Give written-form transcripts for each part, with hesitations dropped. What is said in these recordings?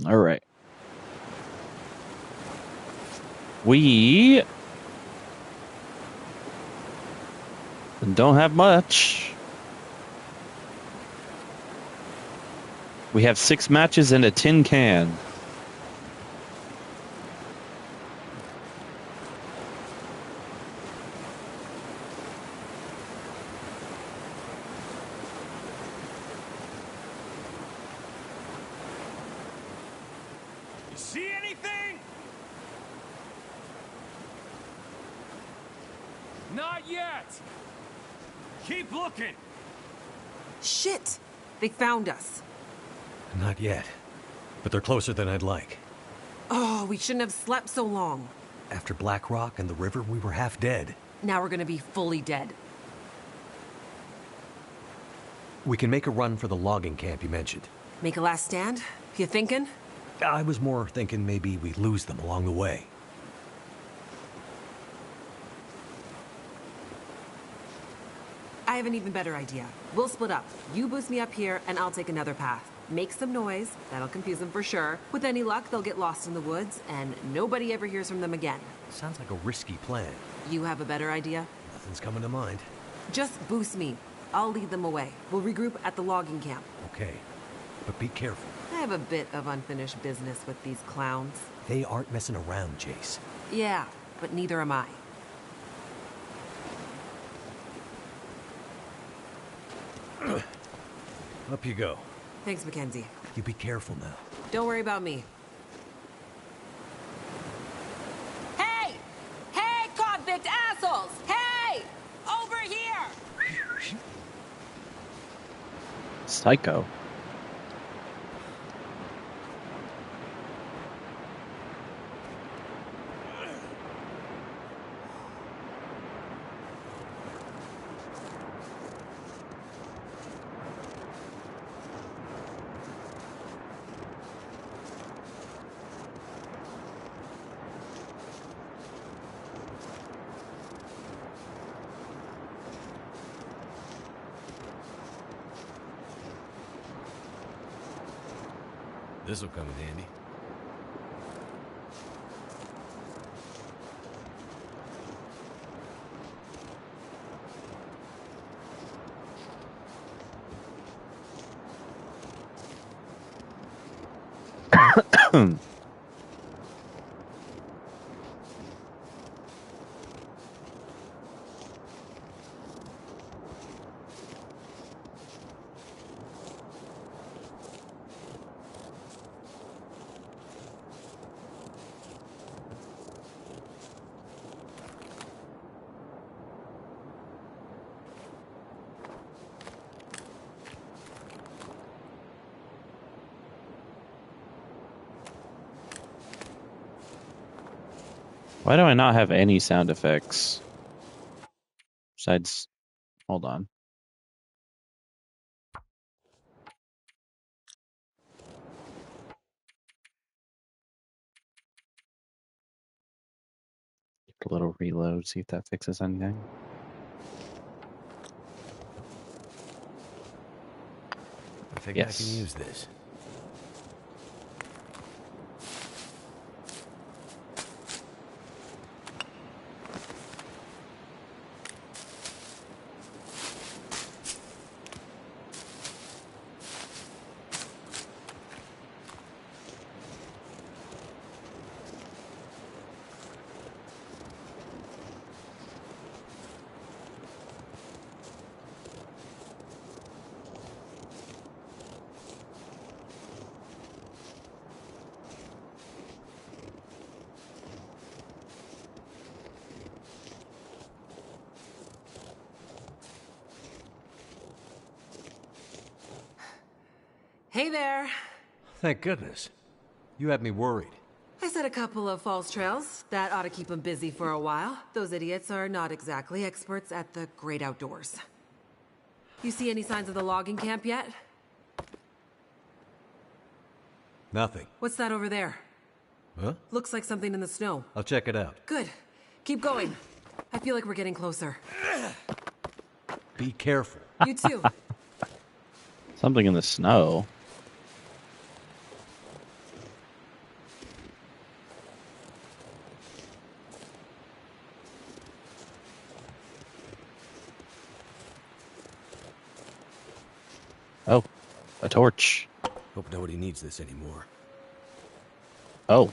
All right. We don't have much. We have 6 matches and a tin can. You see anything? Not yet. Keep looking. Shit! They found us. Not yet. But they're closer than I'd like. Oh, we shouldn't have slept so long. After Black Rock and the river, we were half dead. Now we're gonna be fully dead. We can make a run for the logging camp you mentioned. Make a last stand? You thinking? I was more thinking maybe we lose them along the way. I have an even better idea. We'll split up. You boost me up here, and I'll take another path. Make some noise. That'll confuse them for sure. With any luck, they'll get lost in the woods, and nobody ever hears from them again. Sounds like a risky plan. You have a better idea? Nothing's coming to mind. Just boost me. I'll lead them away. We'll regroup at the logging camp. Okay, but be careful. I have a bit of unfinished business with these clowns. They aren't messing around, Jace. Yeah, but neither am I. Up you go. Thanks, Mackenzie. You be careful now. Don't worry about me. Hey! Hey, convict assholes! Hey! Over here! Psycho. This'll come in handy. Why do I not have any sound effects? Besides, hold on. A little reload, see if that fixes anything. I think Yes. I can use this. Hey there. Thank goodness. You had me worried. I set a couple of false trails. That ought to keep them busy for a while. Those idiots are not exactly experts at the great outdoors. You see any signs of the logging camp yet? Nothing. What's that over there? Huh? Looks like something in the snow. I'll check it out. Good. Keep going. I feel like we're getting closer. Be careful. You too. Something in the snow. Oh, a torch. Hope nobody needs this anymore. Oh.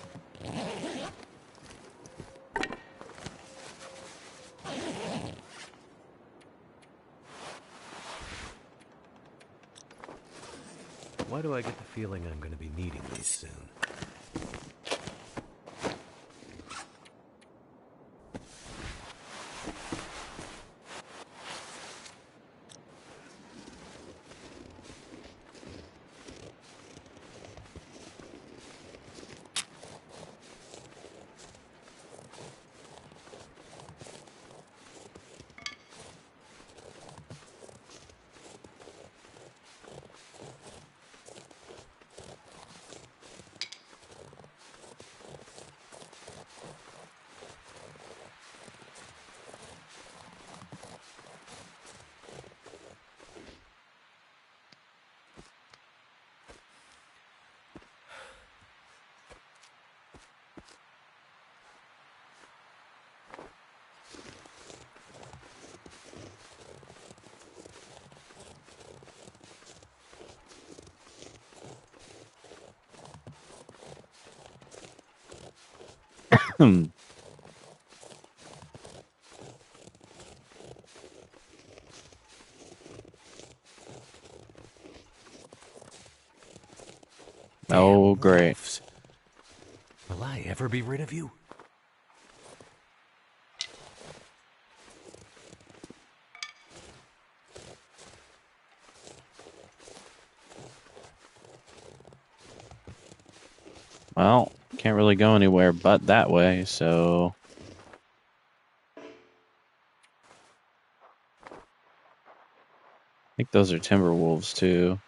Why do I get the feeling I'm going to be needing these soon? Hmm. Oh, Damn great. wolves. Will I ever be rid of you? Well, can't really go anywhere but that way, so... I think those are timber wolves, too.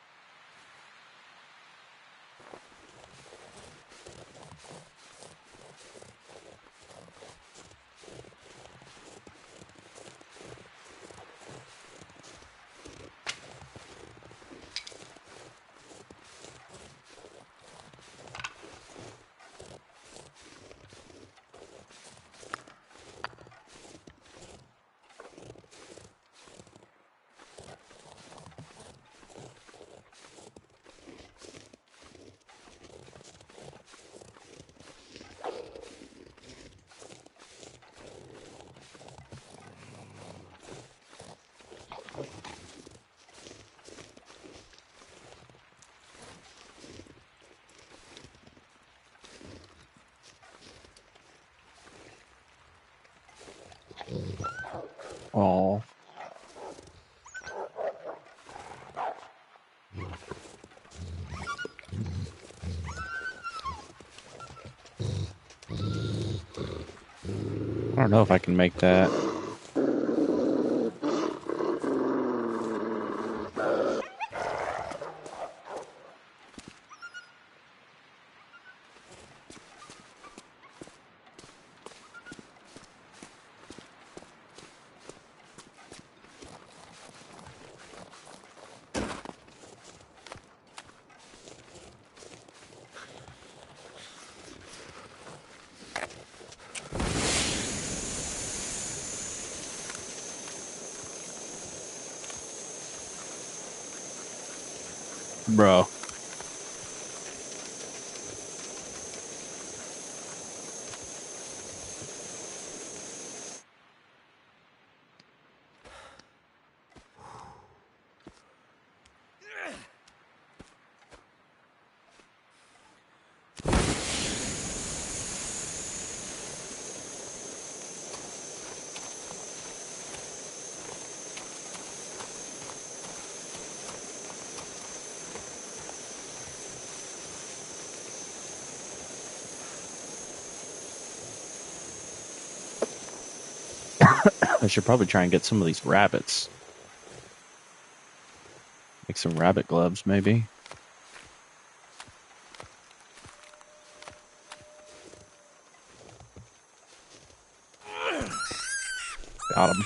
Oh. I don't know if I can make that. Bro. I should probably try and get some of these rabbits. Make some rabbit gloves, maybe. Got him.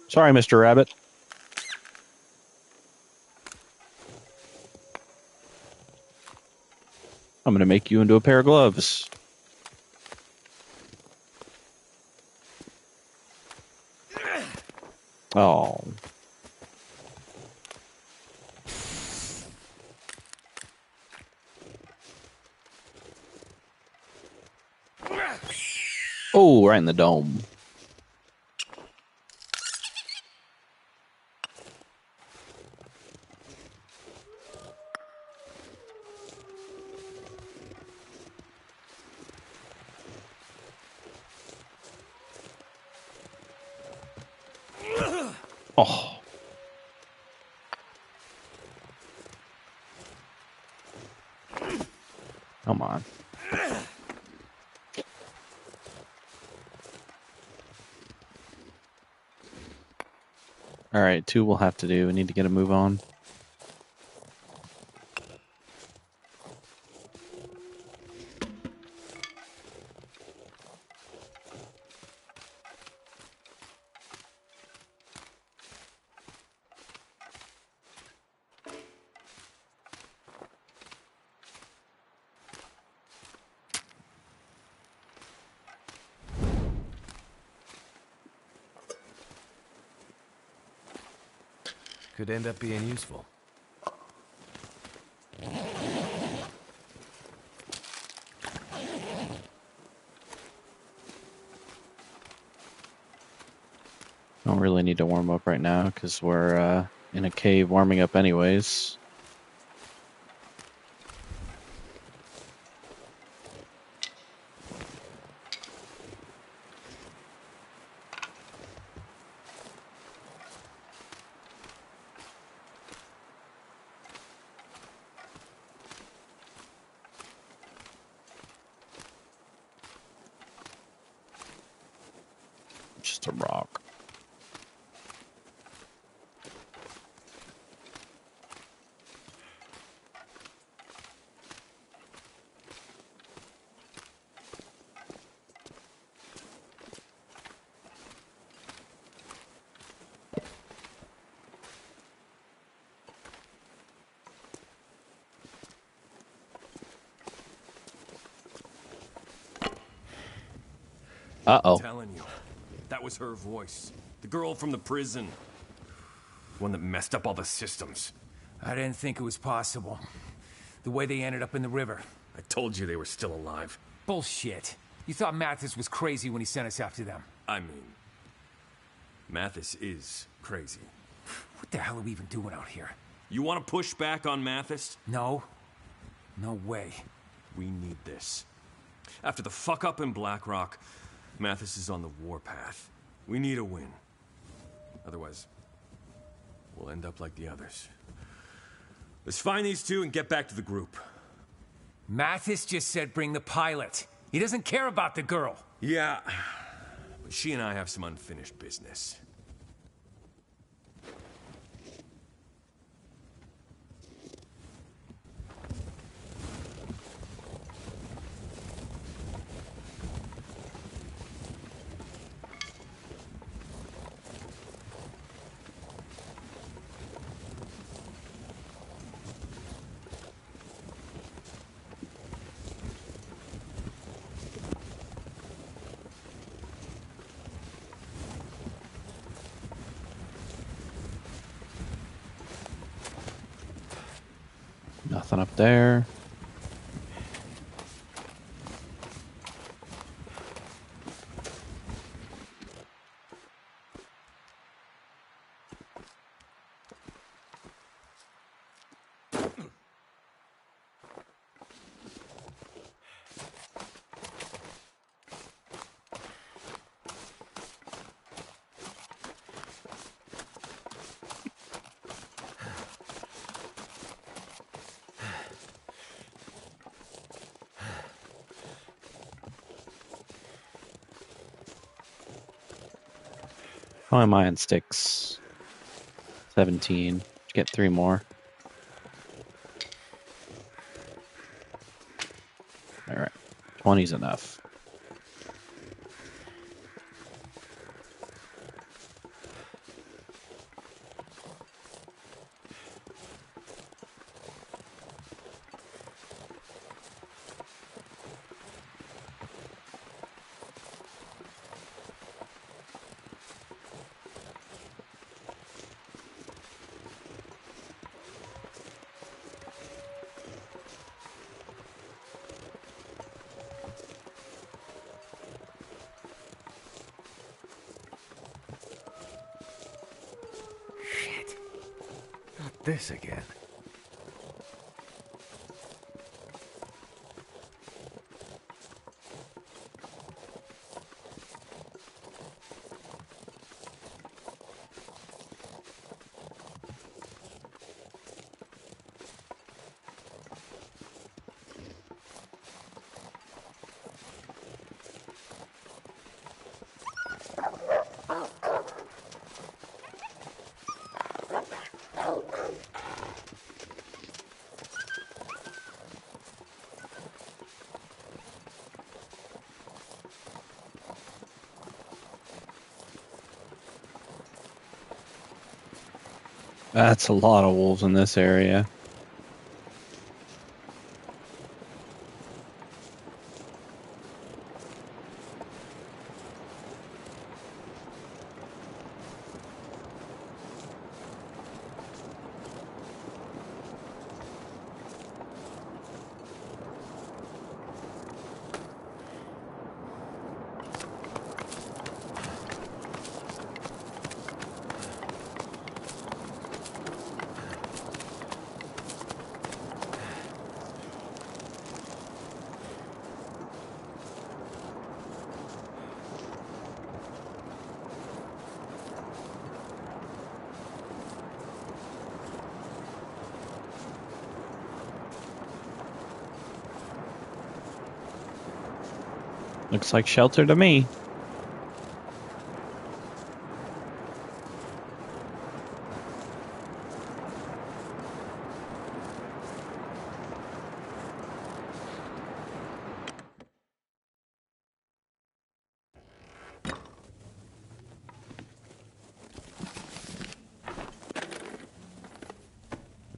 Sorry, Mr. Rabbit. I'm going to make you into a pair of gloves. Oh. Oh, right in the dome. Oh. Come on. All right, 2 will have to do. We need to get a move on. Could end up being useful. Don't really need to warm up right now because we're in a cave warming up anyways. Just a rock. Uh-oh. Telling you, that was her voice. The girl from the prison. One that messed up all the systems. I didn't think it was possible. The way they ended up in the river. I told you they were still alive. Bullshit. You thought Mathis was crazy when he sent us after them. I mean, Mathis is crazy. What the hell are we even doing out here? You want to push back on Mathis? No. No way. We need this. After the fuck-up in Blackrock, Mathis is on the warpath. We need a win. Otherwise, we'll end up like the others. Let's find these 2 and get back to the group. Mathis just said bring the pilot. He doesn't care about the girl. Yeah, but she and I have some unfinished business. Nothing up there. How am I on sticks? 17. Get 3 more. Alright. 20's enough. this again. That's a lot of wolves in this area. Looks like shelter to me.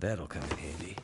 That'll come in handy.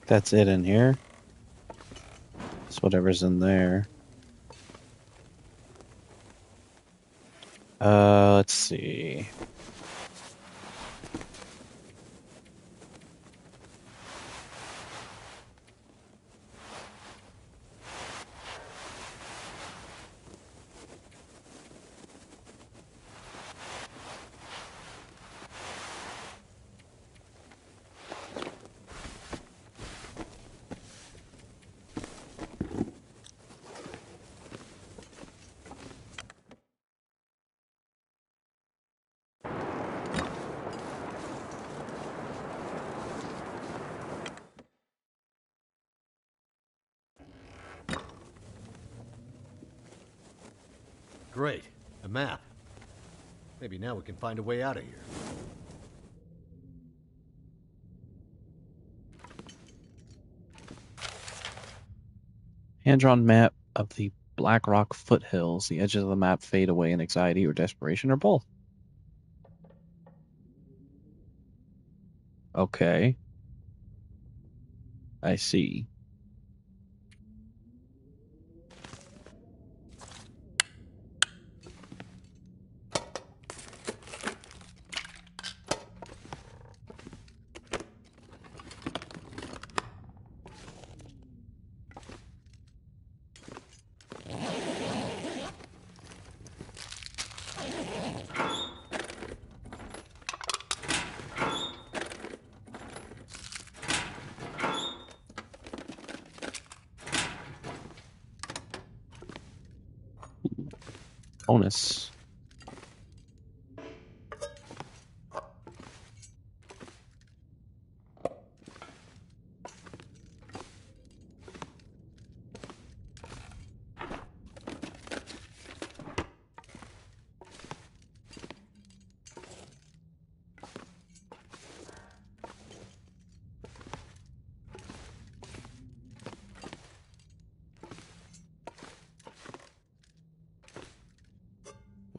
That's it in here. It's whatever's in there. Let's see. Great. A map. Maybe now we can find a way out of here. Hand-drawn map of the Black Rock foothills. The edges of the map fade away in anxiety or desperation or both. Okay. I see. Bonus.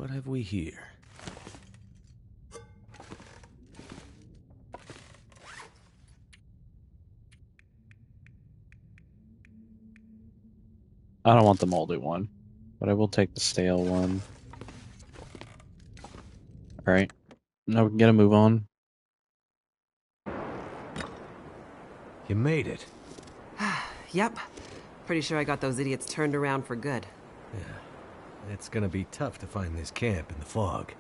What have we here? I don't want the moldy one, but I will take the stale one. Alright. Now we can get a move on. You made it. Yep. Pretty sure I got those idiots turned around for good. Yeah. It's gonna be tough to find this camp in the fog.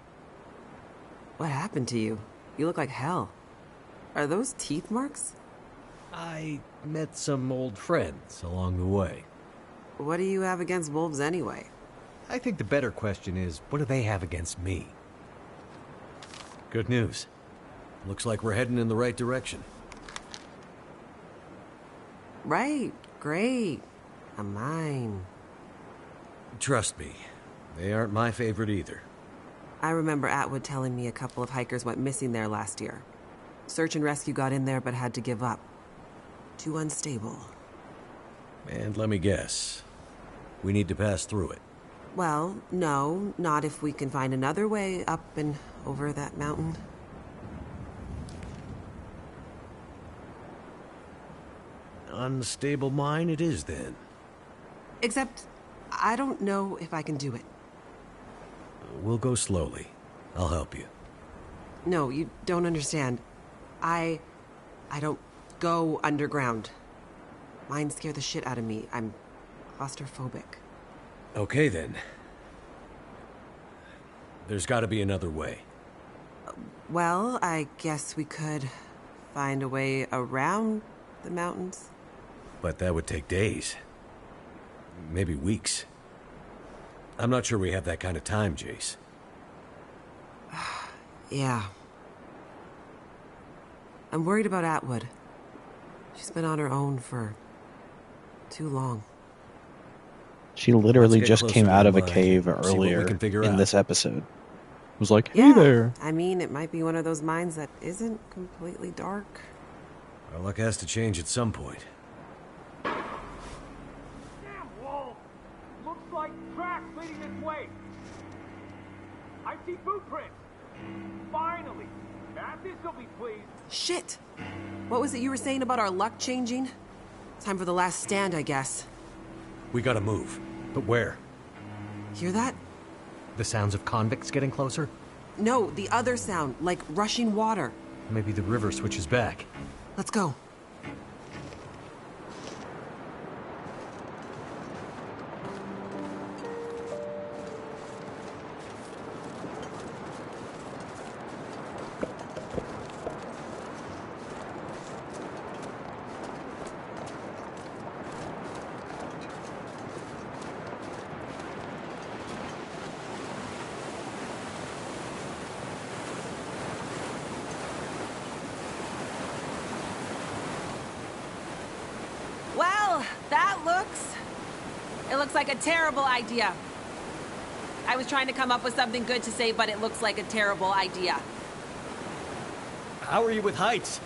What happened to you? You look like hell. Are those teeth marks? I met some old friends along the way. What do you have against wolves anyway? I think the better question is, what do they have against me? Good news. Looks like we're heading in the right direction. Right. Great. A mine. Trust me, they aren't my favorite either. I remember Atwood telling me a couple of hikers went missing there last year. Search and rescue got in there but had to give up. Too unstable. And let me guess. We need to pass through it. Well, no, not if we can find another way up and over that mountain. Unstable mine it is, then. Except, I don't know if I can do it. We'll go slowly. I'll help you. No, you don't understand. I don't go underground. Mines scare the shit out of me. I'm claustrophobic. Okay, then. There's got to be another way. Well, I guess we could find a way around the mountains. But that would take days. Maybe weeks. I'm not sure we have that kind of time, Jace. Yeah. I'm worried about Atwood. She's been on her own for too long. She literally Let's get just closer came to out the of a mine cave and see what we earlier can figure in out. this episode. It was like, hey Yeah, there. I mean, it might be one of those mines that isn't completely dark. Our luck has to change at some point. Damn wall! Looks like tracks leading this way. I see footprints. Finally, Mathis will be pleased. Shit! What was it you were saying about our luck changing? Time for the last stand, I guess. We gotta move. But where? Hear that? The sounds of convicts getting closer? No, the other sound, like rushing water. Maybe the river switches back. Let's go. Well, it looks like a terrible idea. I was trying to come up with something good to say, but it looks like a terrible idea. How are you with heights?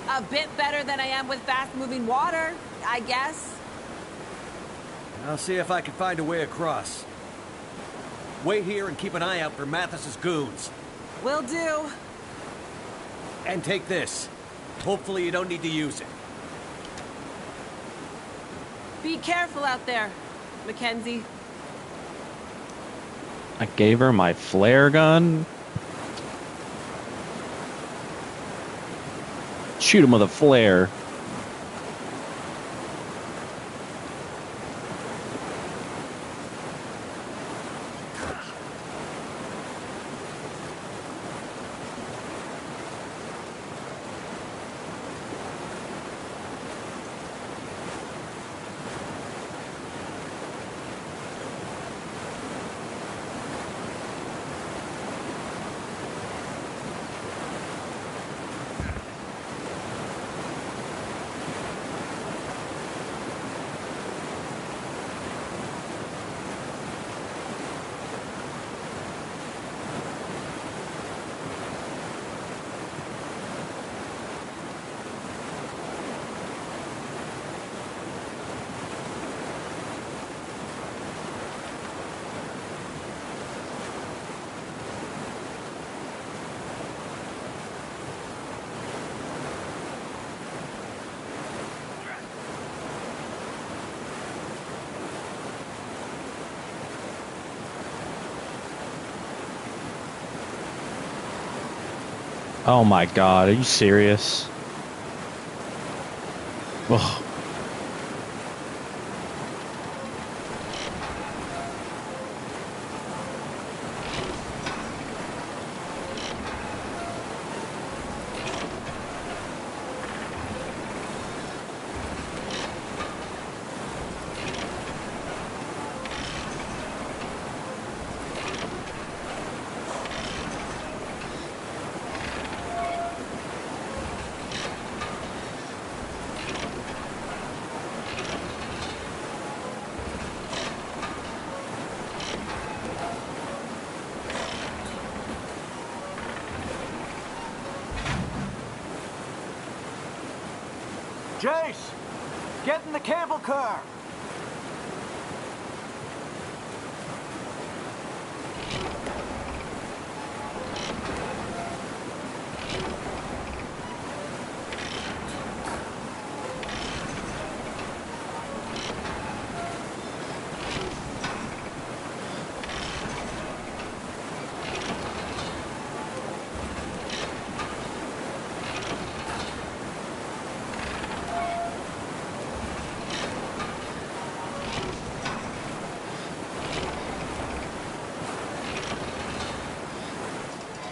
A bit better than I am with fast-moving water, I guess. I'll see if I can find a way across. Wait here and keep an eye out for Mathis's goons. Will do. And take this. Hopefully you don't need to use it. Be careful out there, Mackenzie. I gave her my flare gun. Shoot him with a flare. Oh my god, are you serious? Ugh. Jace, get in the cable car.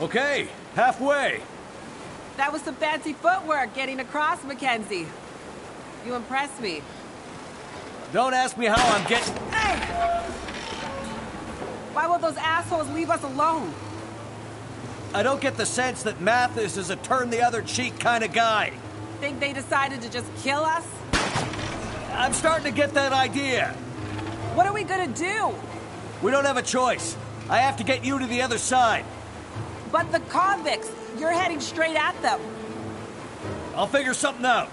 Okay, halfway. That was some fancy footwork getting across, Mackenzie. You impressed me. Don't ask me how I'm getting... Hey! Why will those assholes leave us alone? I don't get the sense that Mathis is a turn-the-other-cheek kind of guy. Think they decided to just kill us? I'm starting to get that idea. What are we gonna do? We don't have a choice. I have to get you to the other side. But the convicts, you're heading straight at them. I'll figure something out.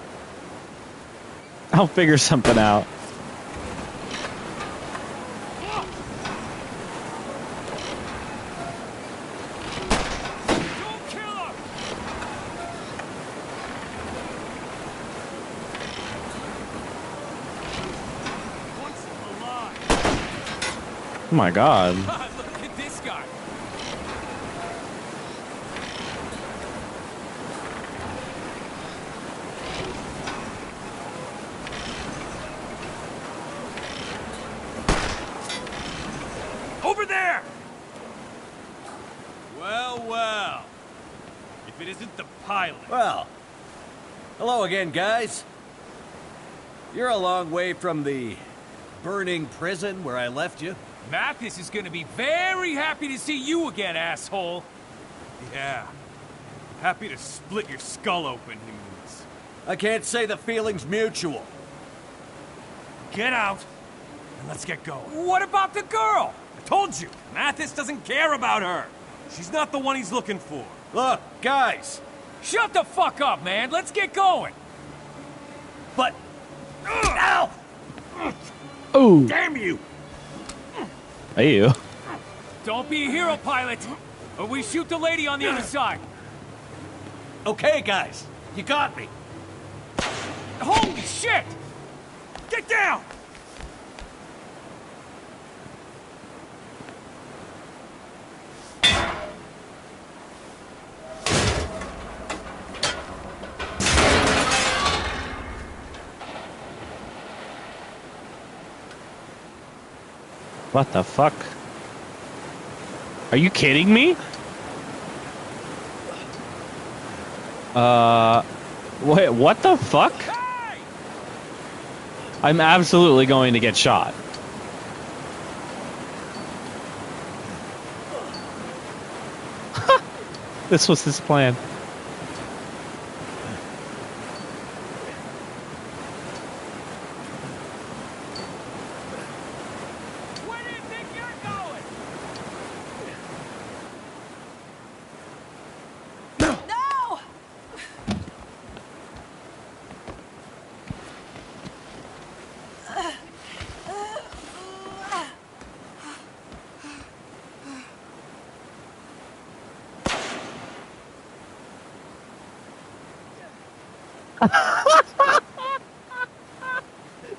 I'll figure something out. Don't kill him! Once alive. Oh my god. Look at this guy. Over there! Well, well. If it isn't the pilot. Well, hello again, guys. You're a long way from the burning prison where I left you. Mathis is gonna be very happy to see you again, asshole. Yeah. Happy to split your skull open, he means. I can't say the feeling's mutual. Get out, and let's get going. What about the girl? I told you, Mathis doesn't care about her. She's not the one he's looking for. Look, guys, Shut the fuck up, man. Let's get going. but... Ow! Ooh. Damn you! Hey, you. Don't be a hero, pilot, or we shoot the lady on the other side. Okay, guys, you got me. Holy shit! Get down! What the fuck? Are you kidding me? Wait, what the fuck? I'm absolutely going to get shot. This was his plan. Where do you think you're going? No!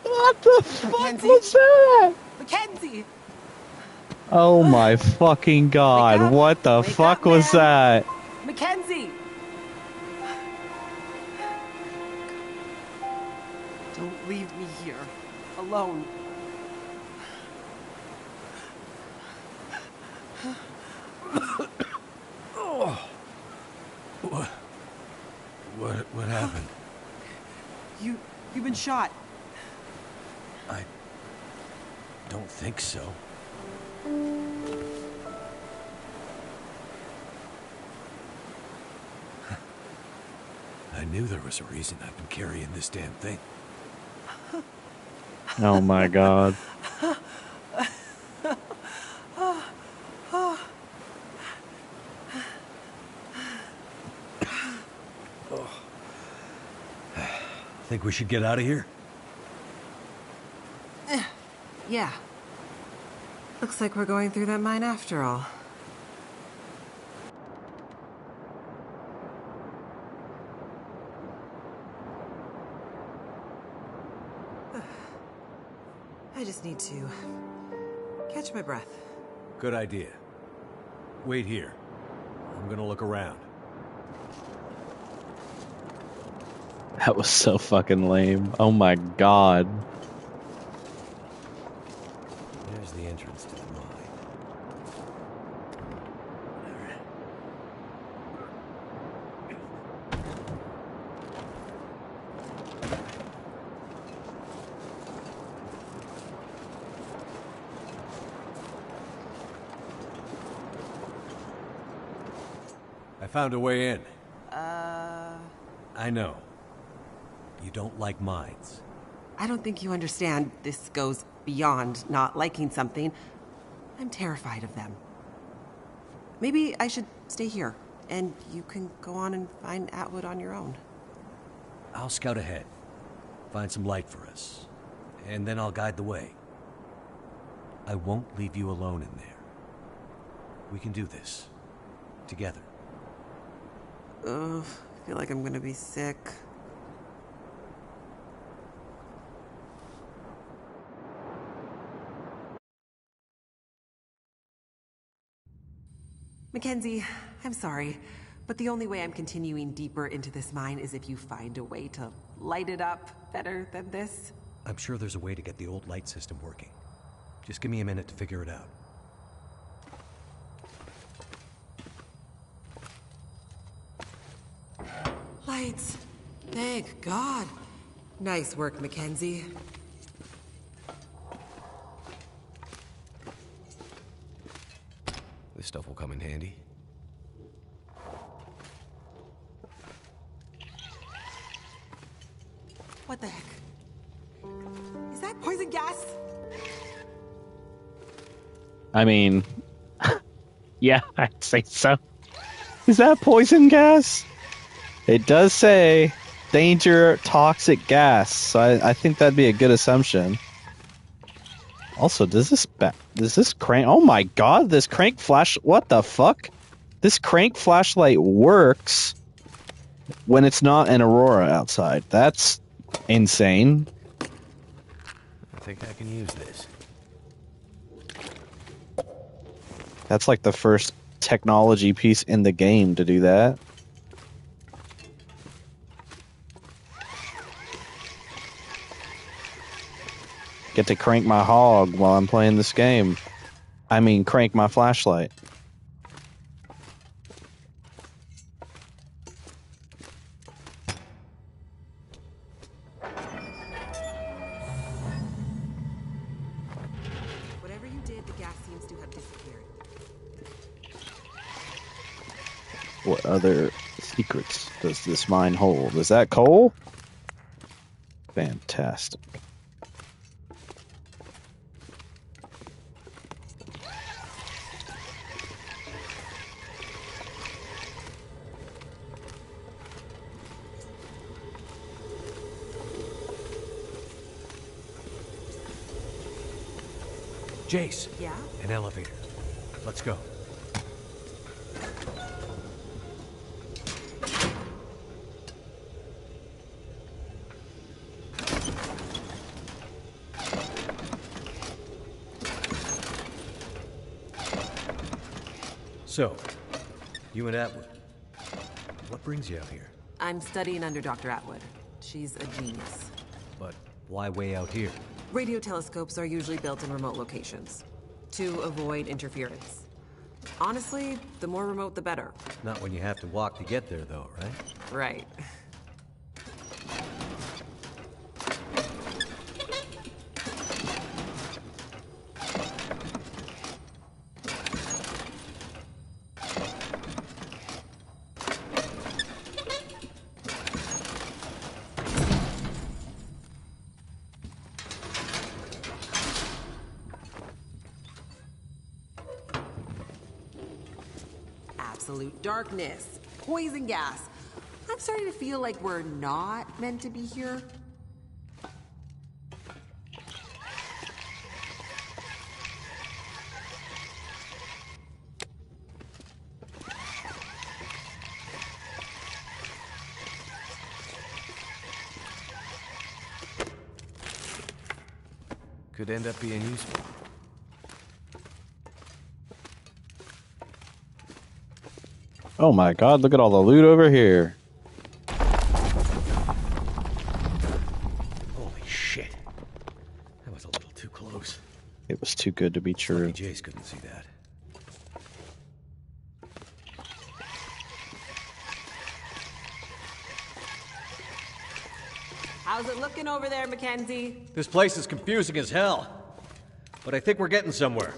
What the fuck Mackenzie? was that? Mackenzie! Oh my fucking god, Wake up. what the Wake fuck up, was man. that? Mackenzie! leave me here, alone. What happened? You've been shot. I don't think so. I knew there was a reason I've been carrying this damn thing. Oh my god. Think we should get out of here? Yeah. Looks like we're going through that mine after all. I just need to catch my breath. Good idea. Wait here. I'm gonna look around. That was so fucking lame. Oh my god. There's the entrance to the mine. I found a way in. I know. You don't like mines. I don't think you understand. This goes beyond not liking something. I'm terrified of them. Maybe I should stay here, and you can go on and find Atwood on your own. I'll scout ahead. Find some light for us. And then I'll guide the way. I won't leave you alone in there. We can do this. Together. Ugh, I feel like I'm gonna be sick. Mackenzie, I'm sorry, but the only way I'm continuing deeper into this mine is if you find a way to light it up better than this. I'm sure there's a way to get the old light system working. Just give me a minute to figure it out. Lights. Thank God. Nice work, Mackenzie. This stuff will come in handy. What the heck? Is that poison gas? I mean, yeah, I'd say so. Is that poison gas? It does say danger toxic gas, so I think that'd be a good assumption. Also, does this crank? Oh my god, this crank flash! What the fuck? This crank flashlight works when it's not an aurora outside. That's insane. I think I can use this. That's like the first technology piece in the game to do that. Get to crank my hog while I'm playing this game. I mean, crank my flashlight. Whatever you did, the gas seems to have disappeared. What other secrets does this mine hold? Is that coal? Fantastic. Jace. Yeah? An elevator. Let's go. So, you and Atwood. What brings you out here? I'm studying under Dr. Atwood. She's a genius. But Why way out here? Radio telescopes are usually built in remote locations to avoid interference. Honestly, the more remote, the better. Not when you have to walk to get there, though, right? Right. Absolute darkness. Poison gas. I'm starting to feel like we're not meant to be here. Could end up being useful. Oh my god, look at all the loot over here. Holy shit. That was a little too close. It was too good to be true. Lucky Jace couldn't see that. How's it looking over there, Mackenzie? This place is confusing as hell. But I think we're getting somewhere.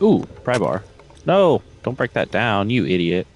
Ooh, pry bar. No, don't break that down, you idiot.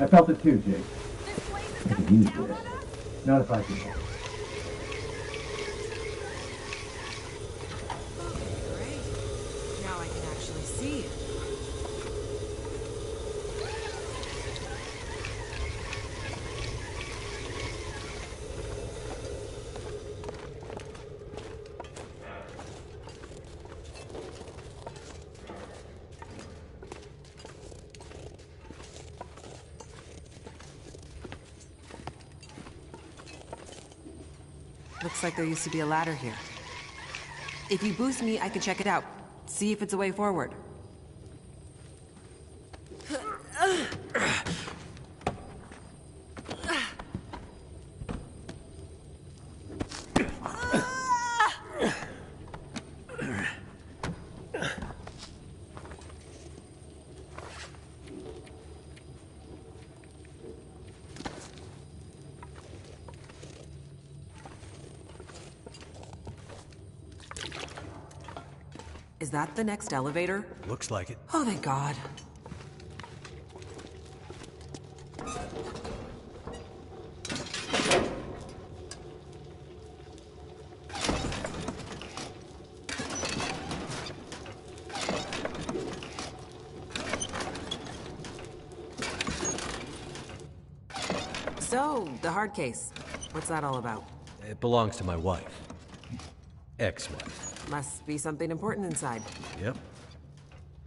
felt it too, Jake. This place is I could coming use down this. on us? Not if I can help. Great. Now I can actually see it. Looks like there used to be a ladder here. If you boost me, I can check it out. See if it's a way forward. Is that the next elevator? Looks like it. Oh, thank God. So, the hard case. What's that all about? It belongs to my wife. Ex-wife. Must be something important inside. Yep.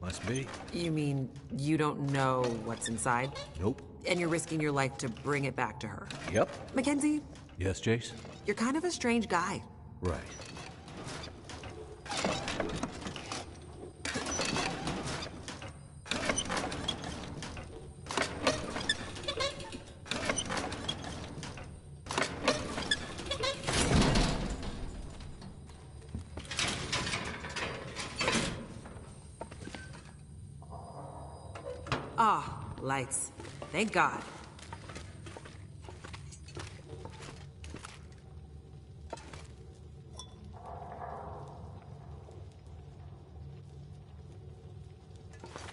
Must be. You mean you don't know what's inside? Nope. And you're risking your life to bring it back to her? Yep. Mackenzie, Yes, Jace? you're kind of a strange guy. Right. Ah, lights. Thank God.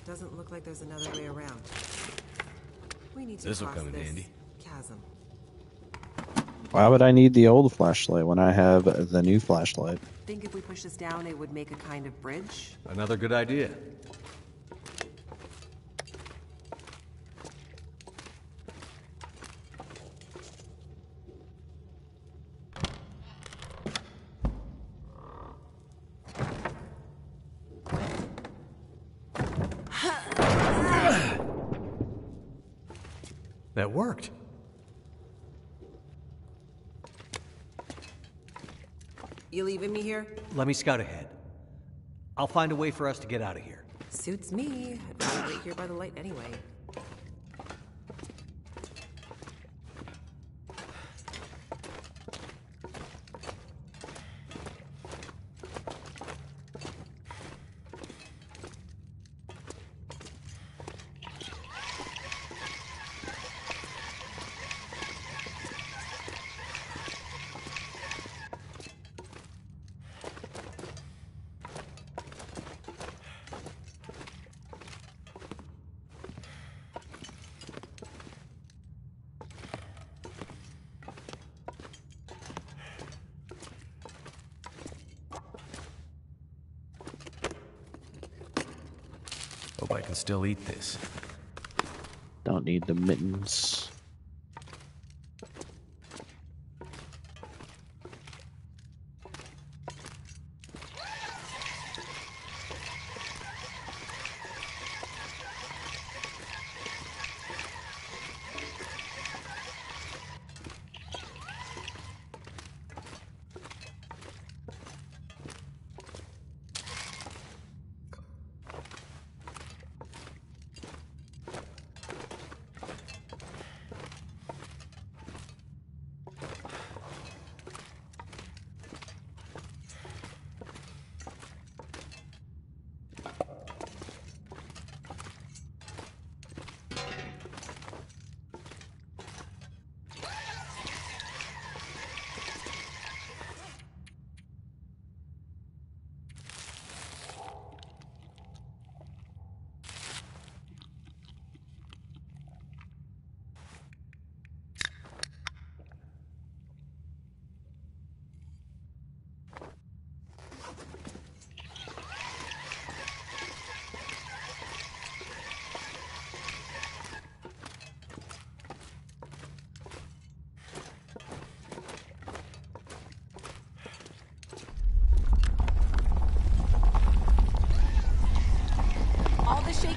Doesn't look like there's another way around. We need to This'll cross come in this handy. chasm. Why would I need the old flashlight when I have the new flashlight? Think if we push this down, it would make a kind of bridge? Another good idea. That worked. You leaving me here? Let me scout ahead. I'll find a way for us to get out of here. Suits me. I'd rather wait here by the light anyway. Hope I can still eat this. Don't need the mittens.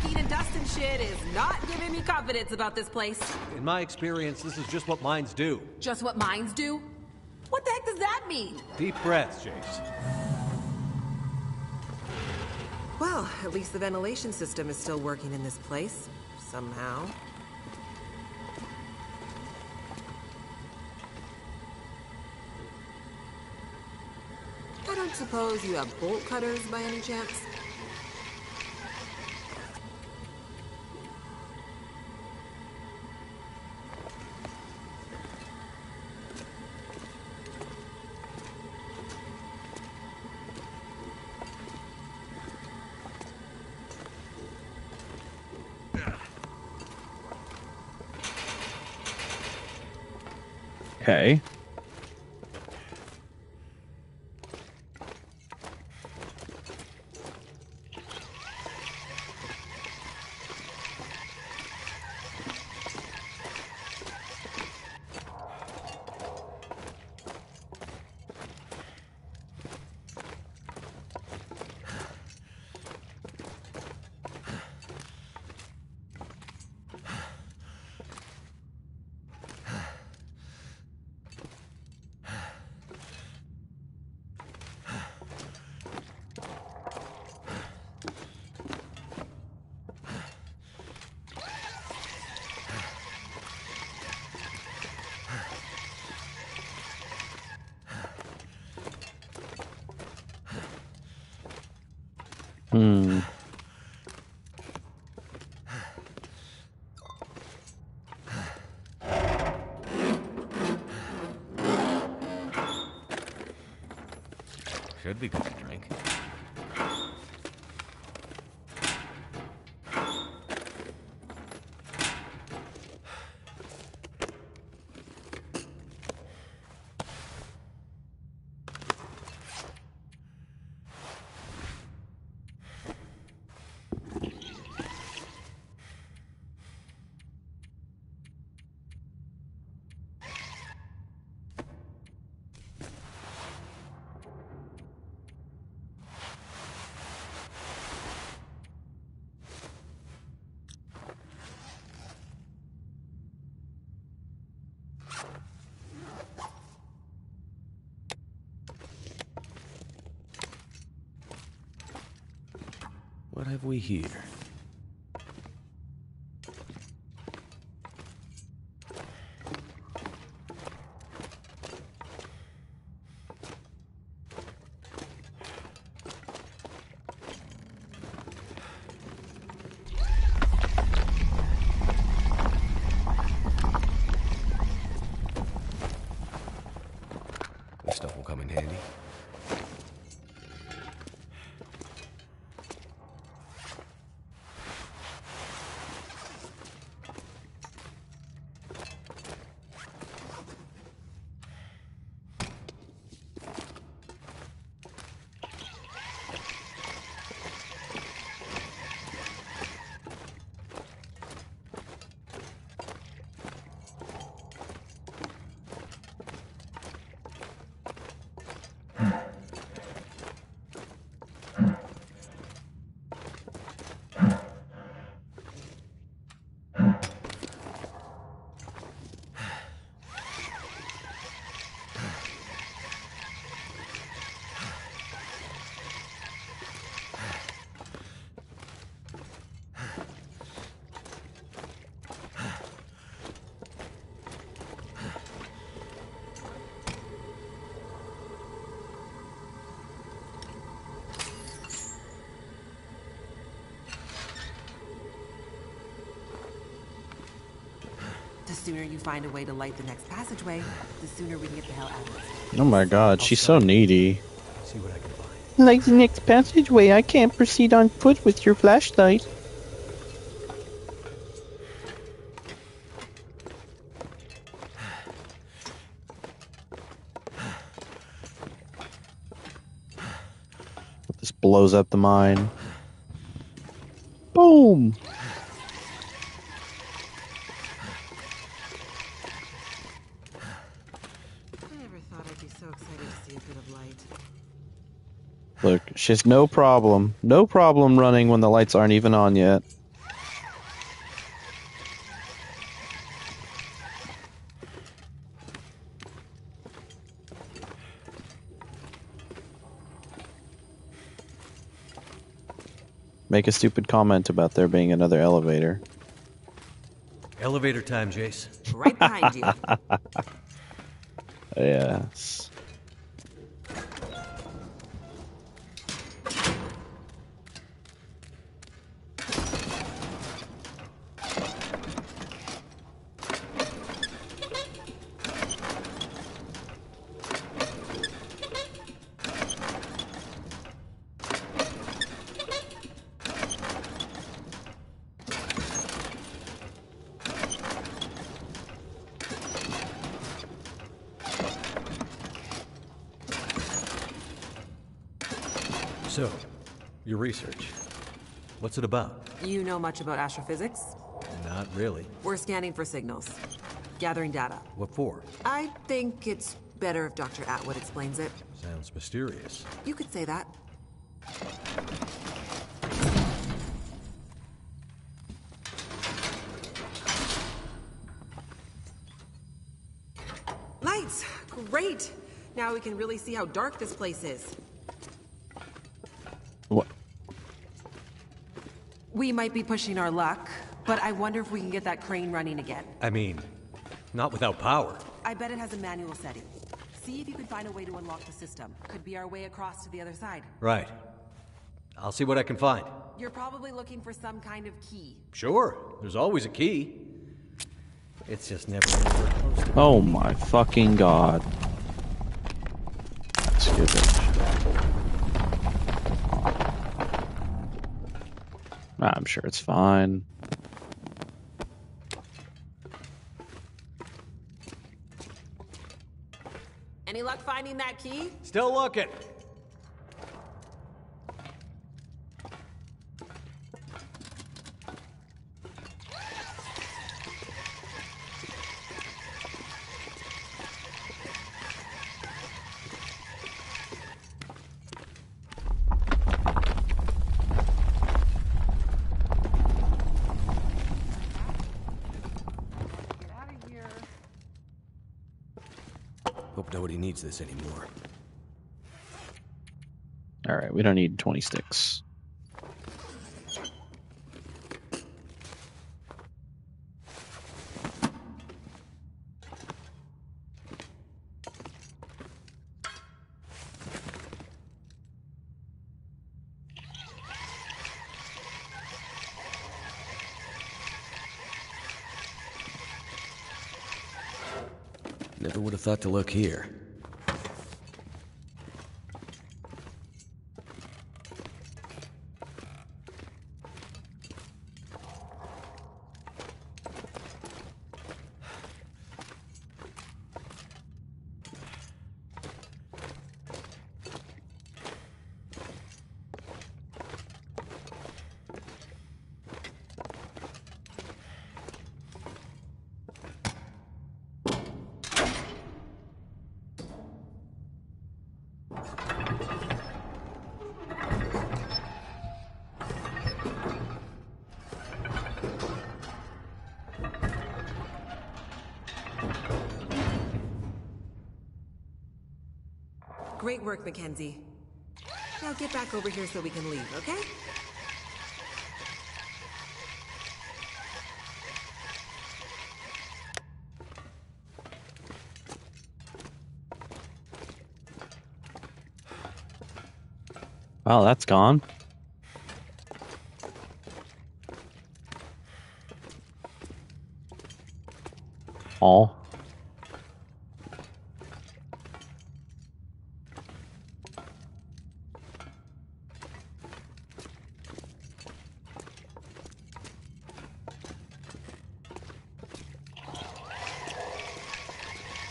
leaking and dust and shit is not giving me confidence about this place. In my experience, this is just what mines do. Just what mines do? What the heck does that mean? Deep breaths, Jace. Well, at least the ventilation system is still working in this place. Somehow. I don't suppose you have bolt cutters by any chance? Okay. Should be good to drink. What have we here? This stuff will come in handy. The sooner you find a way to light the next passageway, the sooner we can get the hell out of this. Oh my god, she's so needy. See what I can find. Like the next passageway, I can't proceed on foot with your flashlight. This blows up the mine. Boom! I never thought I'd be so excited to see a bit of light. Look, she has no problem running when the lights aren't even on yet. make a stupid comment about there being another elevator. Elevator time, Jace. Right behind you. Yes. So, your research. What's it about? You know much about astrophysics? Not really. We're scanning for signals, gathering data. What for? I think it's better if Dr. Atwood explains it. Sounds mysterious. You could say that. Lights! Great! Now we can really see how dark this place is. What? We might be pushing our luck, but I wonder if we can get that crane running again. I mean, not without power. I bet it has a manual setting. See if you can find a way to unlock the system. Could be our way across to the other side. Right. I'll see what I can find. You're probably looking for some kind of key. Sure, there's always a key. It's just never anywhere close to Oh my fucking god. Stupid. I'm sure it's fine. Any luck finding that key? Still looking. Hope nobody needs this anymore. Alright, we don't need 20 sticks. Never would have thought to look here. Great work, Mackenzie. Now get back over here so we can leave, okay? Wow, that's gone. All.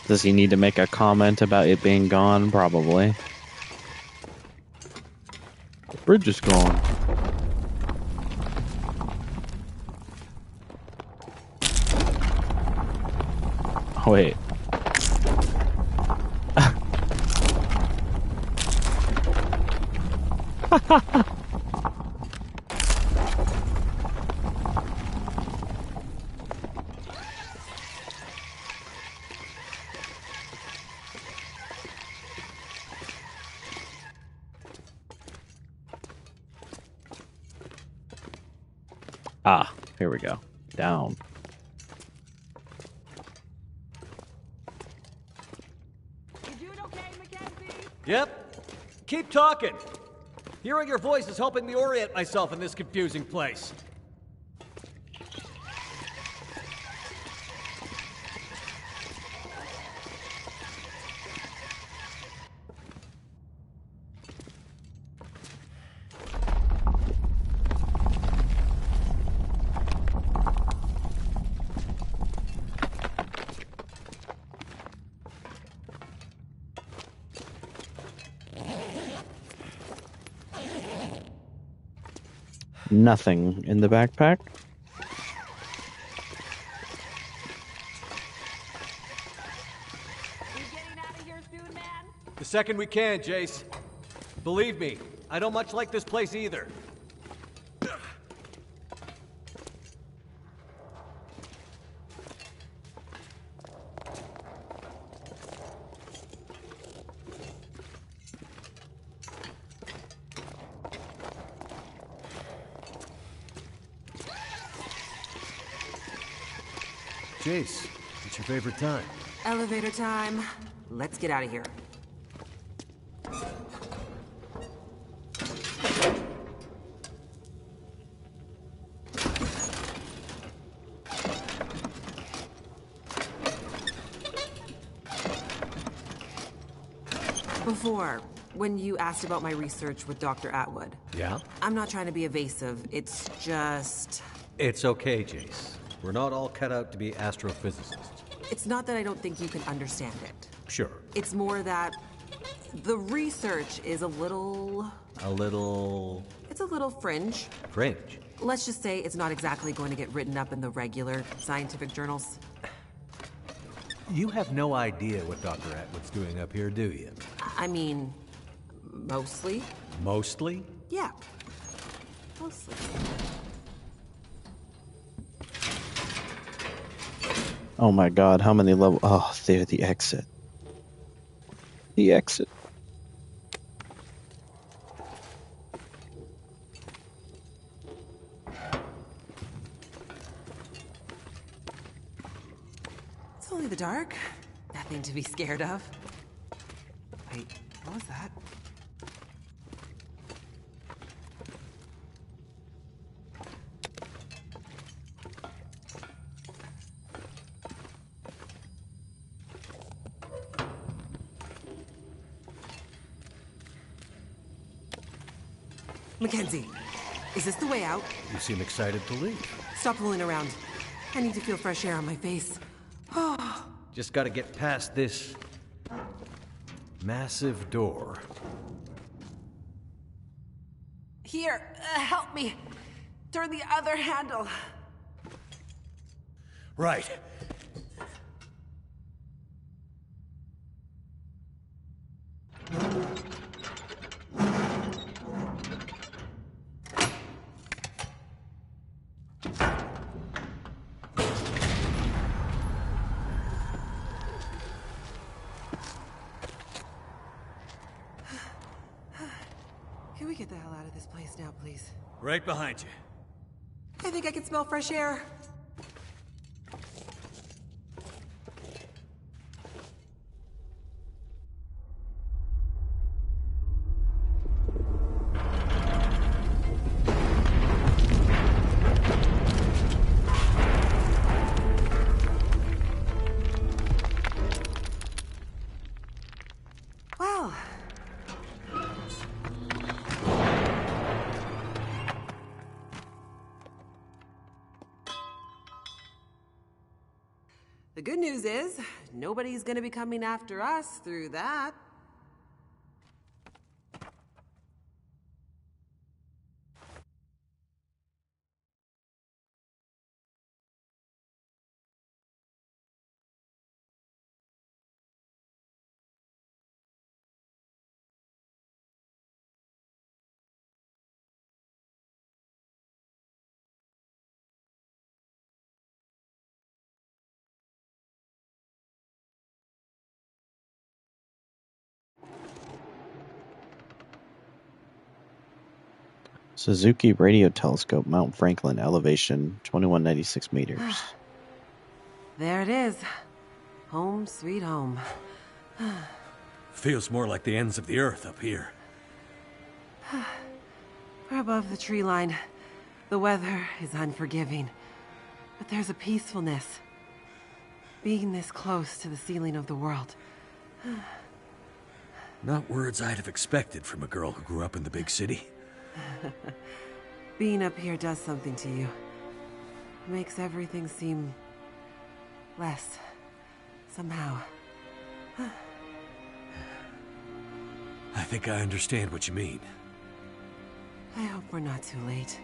Does he need to make a comment about it being gone? Probably. The bridge is gone. Oh, wait. Ah, here we go. Down. You doing okay, Mackenzie? Yep. Keep talking. Hearing your voice is helping me orient myself in this confusing place. Nothing in the backpack. You getting out of here soon, man? The second we can, Jace. Believe me, I don't much like this place either. Jace, what's your favorite time? Elevator time. Let's get out of here. Before, when you asked about my research with Dr. Atwood, Yeah? I'm not trying to be evasive. It's just... It's okay, Jace. We're not all cut out to be astrophysicists. It's not that I don't think you can understand it. Sure. It's more that the research is a little... A little... It's a little fringe. fringe. Let's just say it's not exactly going to get written up in the regular scientific journals. You have no idea what Dr. Atwood's doing up here, do you? I mean, mostly. Mostly? Yeah. Mostly. Oh my god, how many levels? Oh, there, the exit. The exit. It's only the dark. Nothing to be scared of. Wait, what was that? Mackenzie, is this the way out? You seem excited to leave. Stop fooling around. I need to feel fresh air on my face. Just gotta get past this... massive door. Here, help me. Turn the other handle. Right. Can we get the hell out of this place now, please? Right behind you. I think I can smell fresh air. Well, the good news is, nobody's gonna be coming after us through that. Suzuki Radio Telescope, Mount Franklin, elevation 2196 meters. There it is. Home sweet home. Feels more like the ends of the earth up here. We're above the tree line. The weather is unforgiving. But there's a peacefulness. Being this close to the ceiling of the world. Not words I'd have expected from a girl who grew up in the big city. Being up here does something to you. It makes everything seem less. Somehow. I think I understand what you mean. I hope we're not too late.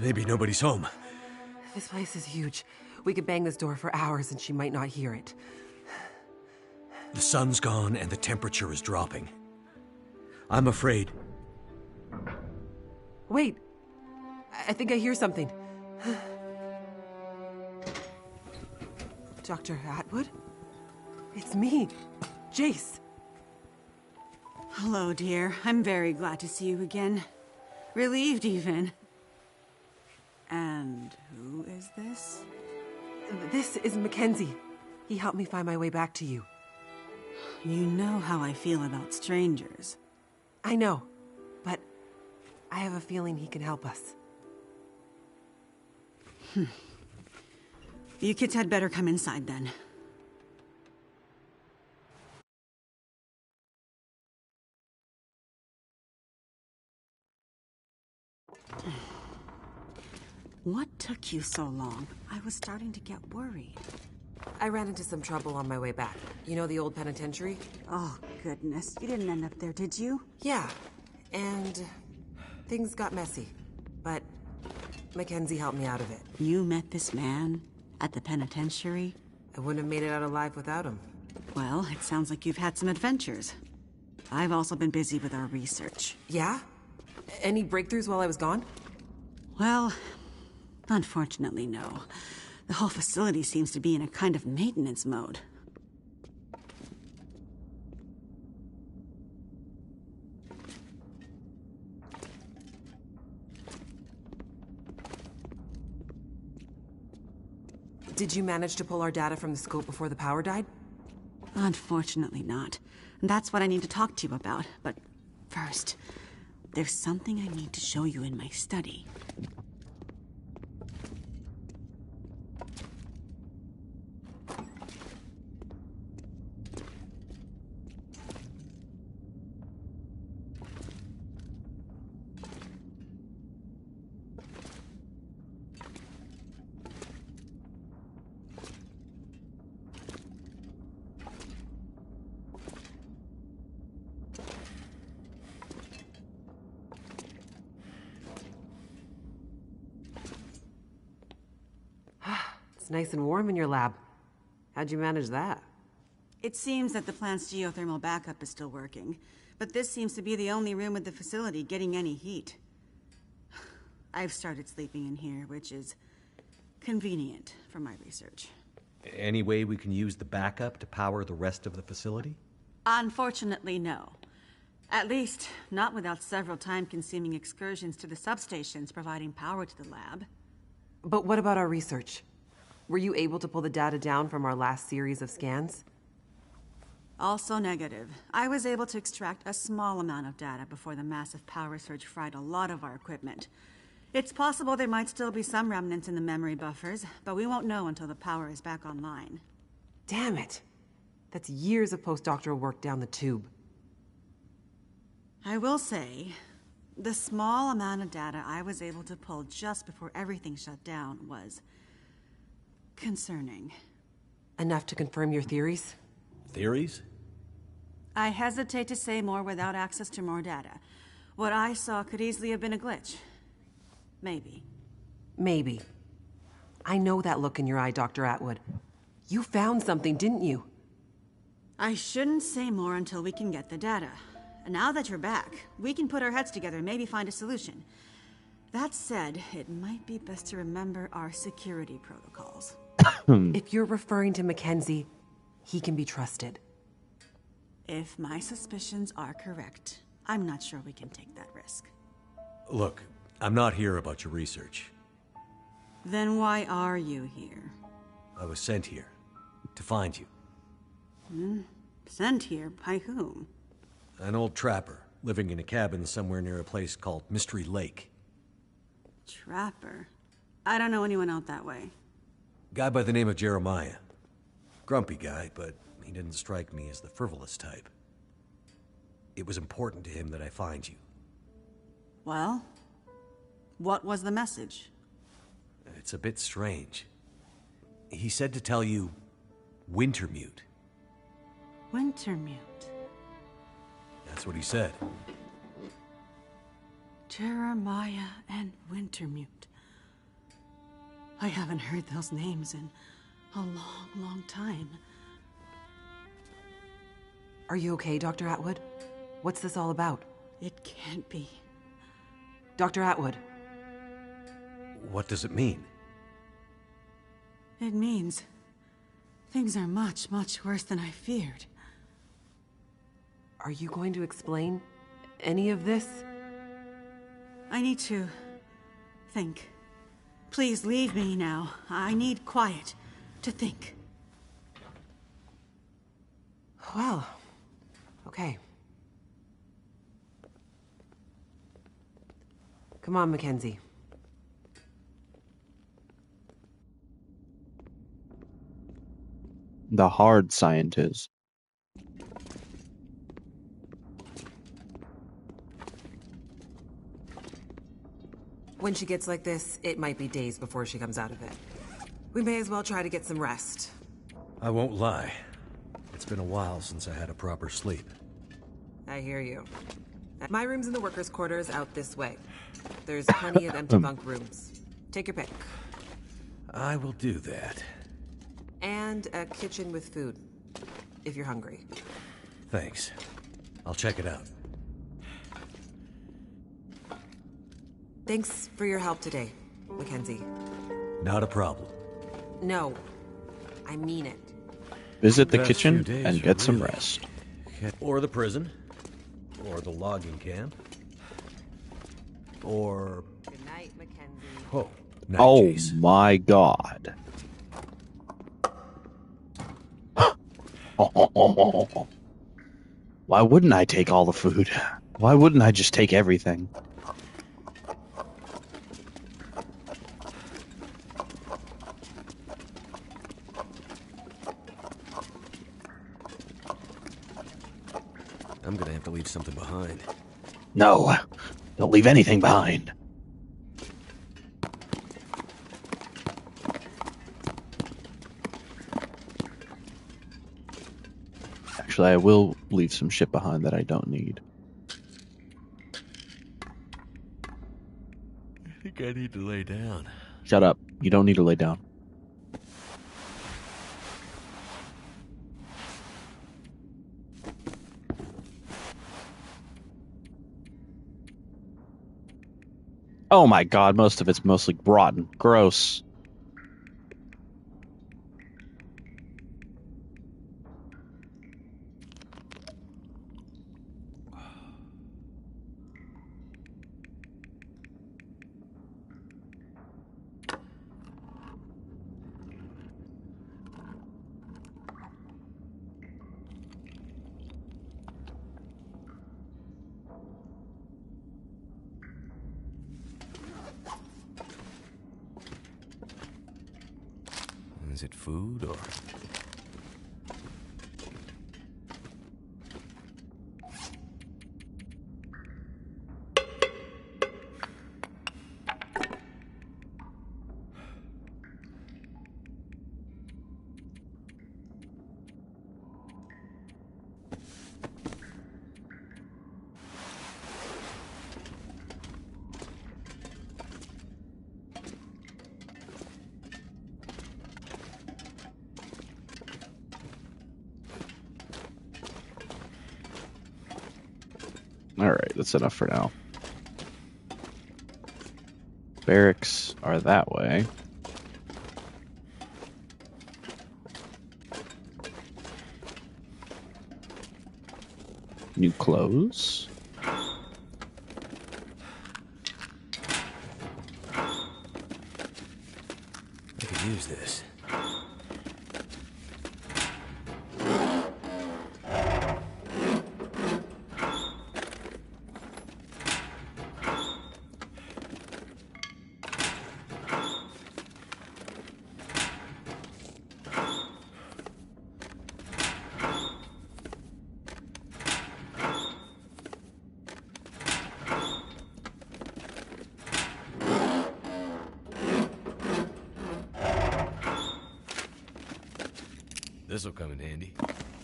Maybe nobody's home. This place is huge. We could bang this door for hours and she might not hear it. The sun's gone and the temperature is dropping. I'm afraid. Wait. I think I hear something. Dr. Atwood? It's me, Jace. Hello, dear. I'm very glad to see you again. Relieved, even. And who is this? This is Mackenzie. He helped me find my way back to you. You know how I feel about strangers. I know, but I have a feeling he can help us. You kids had better come inside then. What took you so long? I was starting to get worried. I ran into some trouble on my way back. You know the old penitentiary? Oh, goodness. You didn't end up there, did you? Yeah, and things got messy. But Mackenzie helped me out of it. You met this man at the penitentiary? I wouldn't have made it out alive without him. Well, it sounds like you've had some adventures. I've also been busy with our research. Yeah? Any breakthroughs while I was gone? Well, unfortunately, no. The whole facility seems to be in a kind of maintenance mode. Did you manage to pull our data from the scope before the power died? Unfortunately not. That's what I need to talk to you about. But first, there's something I need to show you in my study. It's nice and warm in your lab. How'd you manage that? It seems that the plant's geothermal backup is still working, but this seems to be the only room with the facility getting any heat. I've started sleeping in here, which is convenient for my research. Any way we can use the backup to power the rest of the facility? Unfortunately, no. At least, not without several time-consuming excursions to the substations providing power to the lab. But what about our research? Were you able to pull the data down from our last series of scans? Also negative. I was able to extract a small amount of data before the massive power surge fried a lot of our equipment. It's possible there might still be some remnants in the memory buffers, but we won't know until the power is back online. Damn it! That's years of postdoctoral work down the tube. I will say, The small amount of data I was able to pull just before everything shut down was concerning. Enough to confirm your theories? Theories? I hesitate to say more without access to more data. What I saw could easily have been a glitch. Maybe. Maybe. I know that look in your eye, Dr. Atwood. You found something, didn't you? I shouldn't say more until we can get the data. And now that you're back, we can put our heads together and maybe find a solution. That said, it might be best to remember our security protocols. If you're referring to Mackenzie, he can be trusted. If my suspicions are correct, I'm not sure we can take that risk. Look, I'm not here about your research. Then why are you here? I was sent here to find you. Sent here by whom? An old trapper living in a cabin somewhere near a place called Mystery Lake. Trapper? I don't know anyone out that way. Guy by the name of Jeremiah. Grumpy guy, but he didn't strike me as the frivolous type. It was important to him that I find you. Well, what was the message? It's a bit strange. He said to tell you Wintermute. Wintermute. That's what he said. Jeremiah and Wintermute. I haven't heard those names in a long, long time. Are you okay, Dr. Atwood? What's this all about? It can't be. Dr. Atwood. What does it mean? It means things are much, much worse than I feared. Are you going to explain any of this? I need to think. Please leave me now. I need quiet to think. Well, okay. Come on, Mackenzie. The hard scientist. When she gets like this, it might be days before she comes out of it. We may as well try to get some rest. I won't lie. It's been a while since I had a proper sleep. I hear you. My room's in the workers' quarters out this way. There's plenty of empty bunk rooms. Take your pick. I will do that. And a kitchen with food, if you're hungry. Thanks. I'll check it out. Thanks for your help today, Mackenzie. Not a problem. No, I mean it. Visit the Past kitchen few days and are get some really- rest. Or the prison. Or the logging camp. Or... Good night, Mackenzie. Oh, night, Oh Jace. my god. Why wouldn't I take all the food? Why wouldn't I just take everything? I'm gonna have to leave something behind. No, don't leave anything behind. Actually, I will leave some shit behind that I don't need. I think I need to lay down. Shut up. You don't need to lay down. Oh my god, most of it's mostly rotten. Gross. Is it food or... Alright, that's enough for now. Barracks are that way. New clothes. I could use this. This'll come in handy.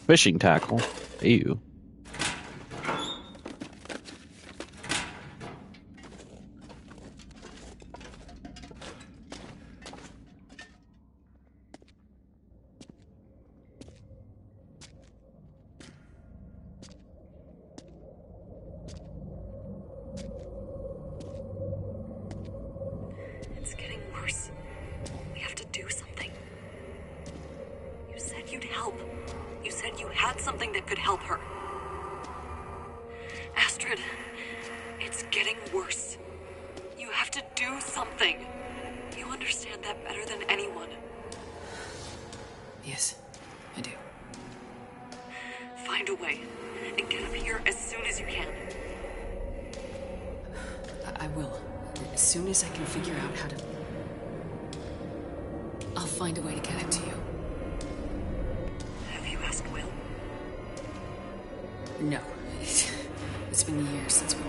Fishing tackle. Ew. It's getting worse. We have to do something. You said you'd help. You said you had something that could help her. Astrid, it's getting worse. You have to do something. You understand that better than anyone. Yes, I do. Find a way and get up here as soon as you can. I will. As soon as I can figure out how to... I'll find a way to get it to you. Have you asked Will? No. It's been years since we...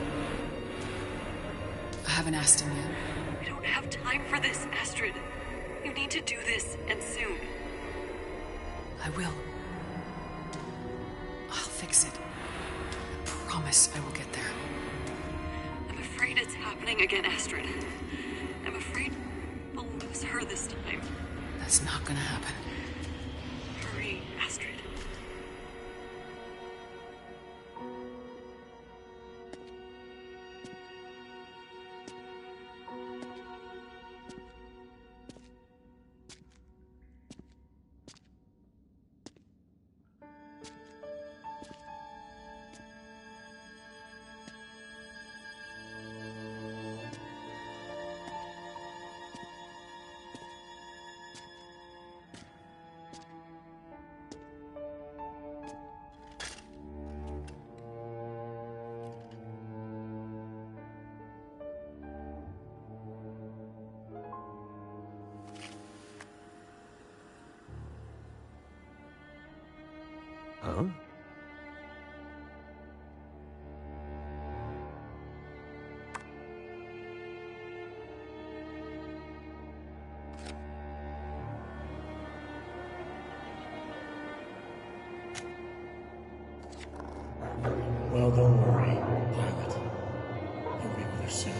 I haven't asked him yet. I don't have time for this, Astrid. You need to do this, and soon. I will. I'll fix it. I promise I will get there. I'm afraid it's happening again, Astrid. I'm afraid we'll lose her this time. That's not gonna happen. Hurry, Astrid. Huh? Well, don't worry, pilot. You'll be with her soon.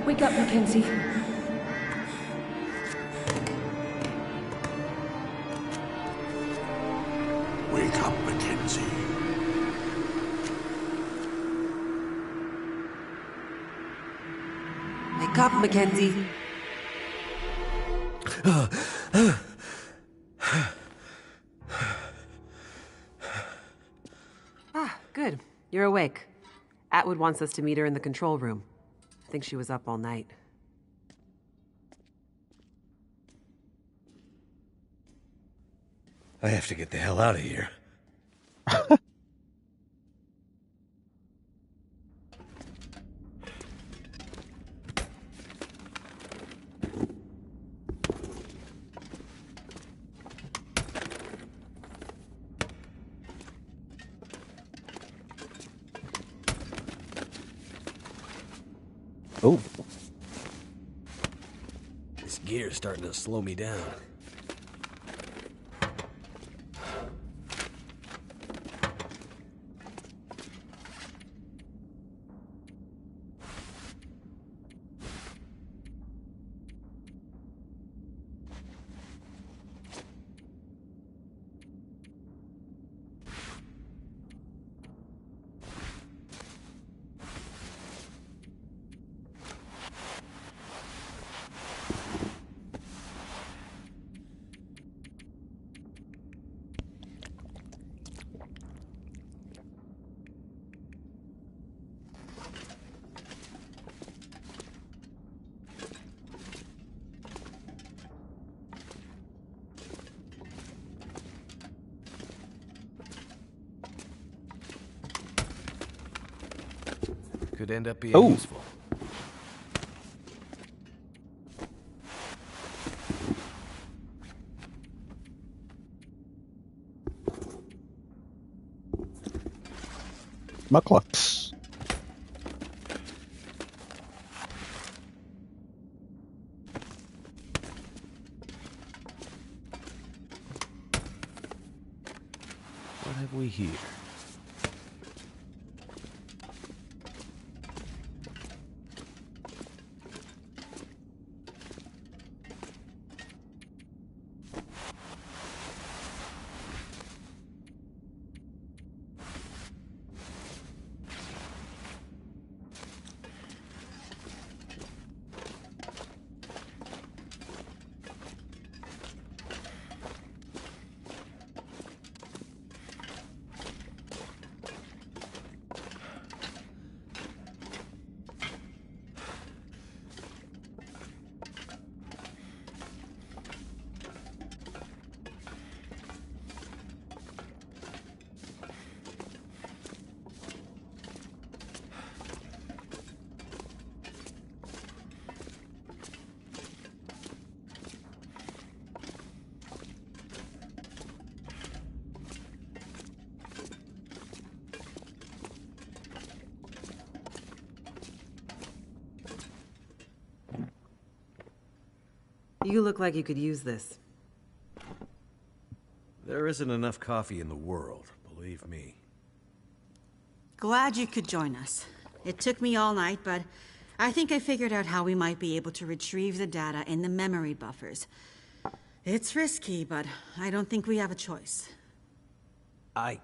Wake up, Mackenzie. Wake up, Mackenzie. Wake up, Mackenzie. Good. You're awake. Atwood wants us to meet her in the control room. I think she was up all night. I have to get the hell out of here. Oh. This gear's starting to slow me down. Could end up being Oh. useful. Mucklucks. What have we here? You look like you could use this. There isn't enough coffee in the world, believe me. Glad you could join us. It took me all night, but I think I figured out how we might be able to retrieve the data in the memory buffers. It's risky, but I don't think we have a choice. I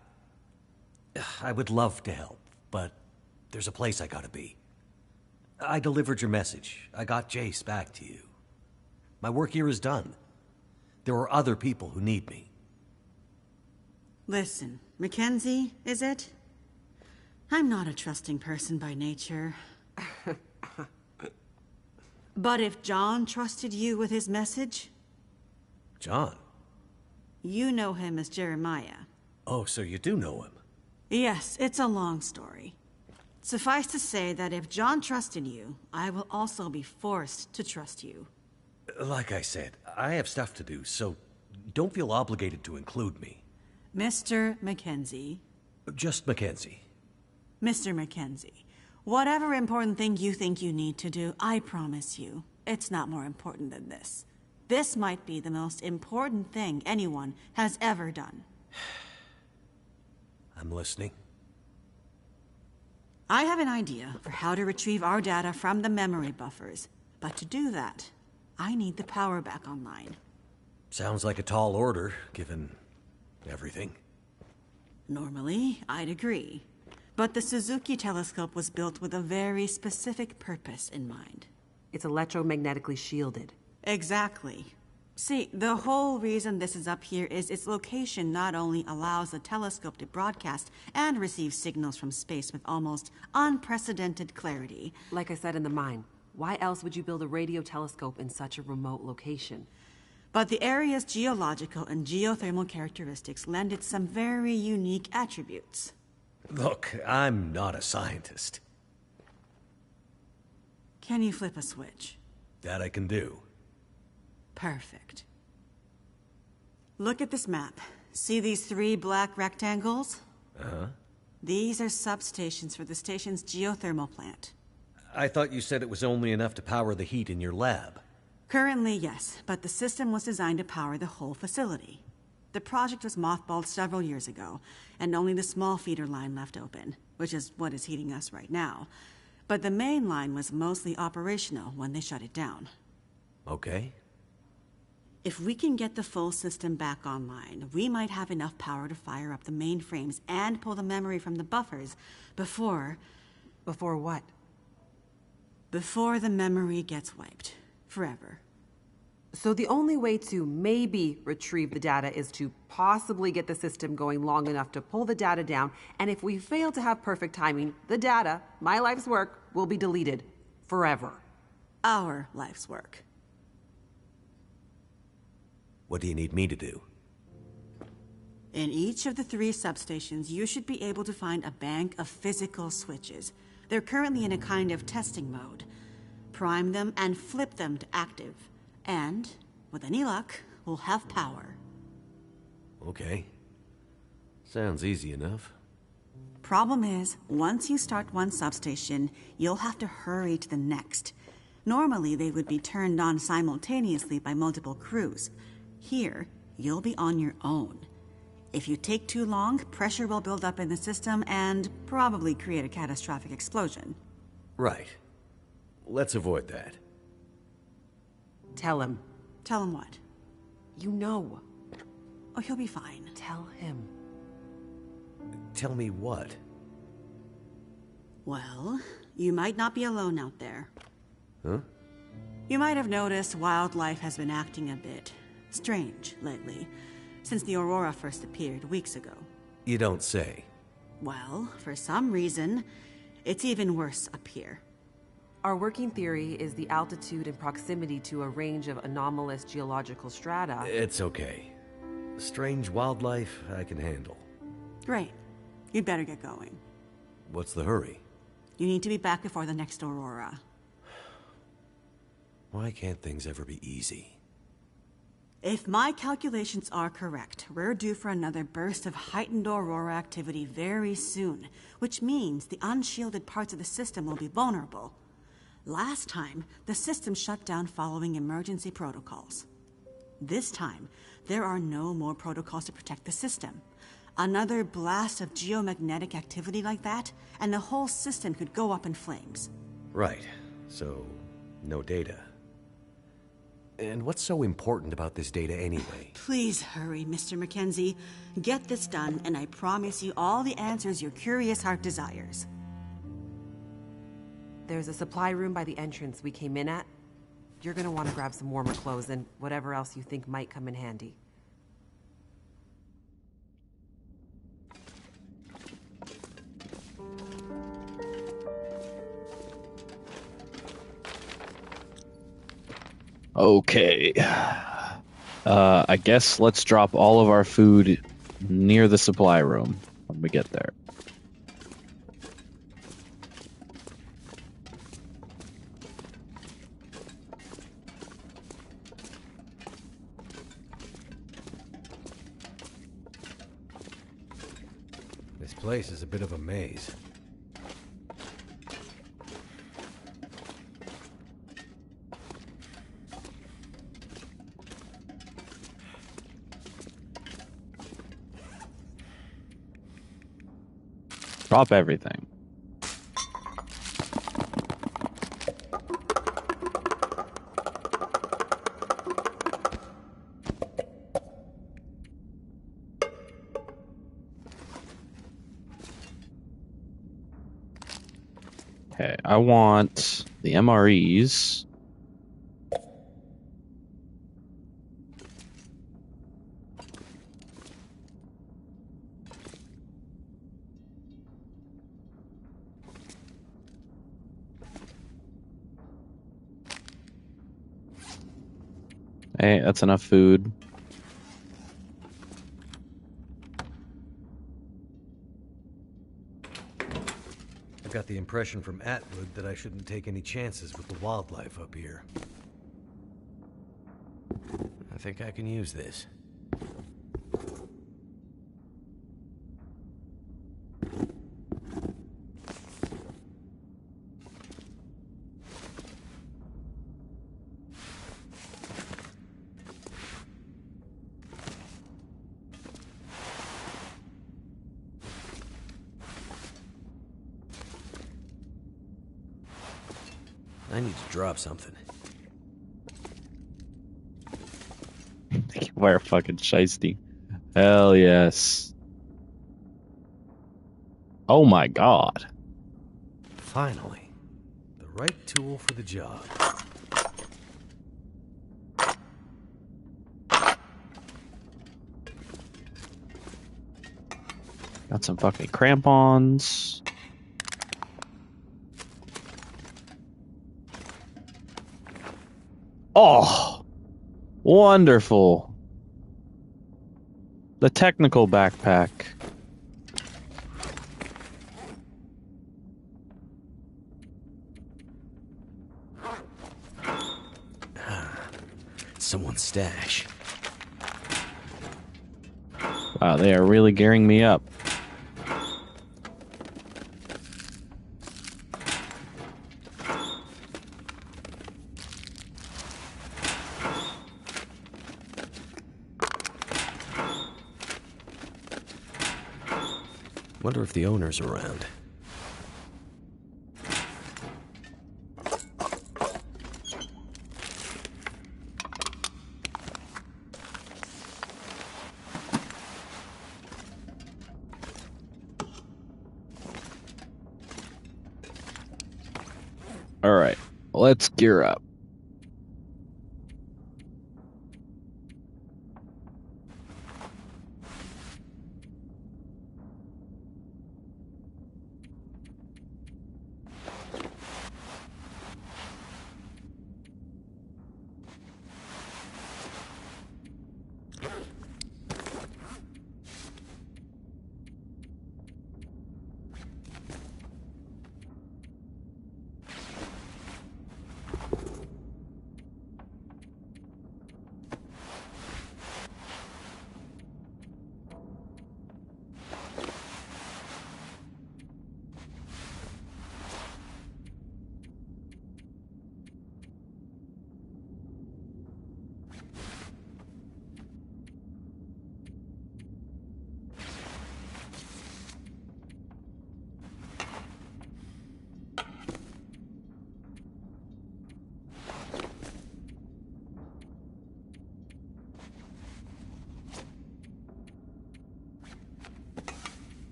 would love to help, but there's a place I gotta be. I delivered your message. I got Jace back to you. My work here is done. There are other people who need me. Listen, Mackenzie, is it? I'm not a trusting person by nature. But if John trusted you with his message? John? You know him as Jeremiah. Oh, so you do know him? Yes, it's a long story. Suffice to say that if John trusted you, I will also be forced to trust you. Like I said, I have stuff to do, so don't feel obligated to include me. Mr. Mackenzie. Just Mackenzie. Mr. Mackenzie, whatever important thing you think you need to do, I promise you, it's not more important than this. This might be the most important thing anyone has ever done. I'm listening. I have an idea for how to retrieve our data from the memory buffers, but to do that, I need the power back online. Sounds like a tall order, given everything. Normally, I'd agree. But the Suzuki telescope was built with a very specific purpose in mind. It's electromagnetically shielded. Exactly. See, the whole reason this is up here is its location not only allows the telescope to broadcast and receive signals from space with almost unprecedented clarity. Like I said in the mine, why else would you build a radio telescope in such a remote location? But the area's geological and geothermal characteristics lend it some very unique attributes. Look, I'm not a scientist. Can you flip a switch? That I can do. Perfect. Look at this map. See these 3 black rectangles? Uh-huh. These are substations for the station's geothermal plant. I thought you said it was only enough to power the heat in your lab. Currently, yes, but the system was designed to power the whole facility. The project was mothballed several years ago, and only the small feeder line left open, which is what is heating us right now. But the main line was mostly operational when they shut it down. Okay. If we can get the full system back online, we might have enough power to fire up the mainframes and pull the memory from the buffers before... Before what? Before the memory gets wiped. Forever. So the only way to maybe retrieve the data is to possibly get the system going long enough to pull the data down, and if we fail to have perfect timing, the data, my life's work, will be deleted. Forever. Our life's work. What do you need me to do? In each of the 3 substations, you should be able to find a bank of physical switches. They're currently in a kind of testing mode. Prime them and flip them to active. And, with any luck, we'll have power. Okay. Sounds easy enough. Problem is, once you start one substation, you'll have to hurry to the next. Normally, they would be turned on simultaneously by multiple crews. Here, you'll be on your own. If you take too long, pressure will build up in the system and probably create a catastrophic explosion. Right. Let's avoid that. Tell him. Tell him what? You know. Oh, he'll be fine. Tell him. Tell me what? Well, you might not be alone out there. Huh? You might have noticed wildlife has been acting a bit strange lately, since the Aurora first appeared weeks ago. You don't say. Well, for some reason, it's even worse up here. Our working theory is the altitude and proximity to a range of anomalous geological strata. It's okay. Strange wildlife I can handle. Great. You'd better get going. What's the hurry? You need to be back before the next Aurora. Why can't things ever be easy? If my calculations are correct, we're due for another burst of heightened Aurora activity very soon, which means the unshielded parts of the system will be vulnerable. Last time, the system shut down following emergency protocols. This time, there are no more protocols to protect the system. Another blast of geomagnetic activity like that, and the whole system could go up in flames. Right. So, no data. And what's so important about this data anyway? Please hurry, Mr. Mackenzie. Get this done, and I promise you all the answers your curious heart desires. There's a supply room by the entrance we came in at. You're gonna want to grab some warmer clothes and whatever else you think might come in handy. Okay. I guess let's drop all of our food near the supply room when we get there. This place is a bit of a maze. Drop everything. Okay, I want the MREs. Hey, that's enough food. I got the impression from Atwood that I shouldn't take any chances with the wildlife up here. I think I can use this. I need to drop something. We're fucking shiesty. Hell yes. Oh my god. Finally. The right tool for the job. Got some fucking crampons. Oh, wonderful. The technical backpack. someone's stash. Wow, they are really gearing me up. Wonder if the owner's around. All right, let's gear up.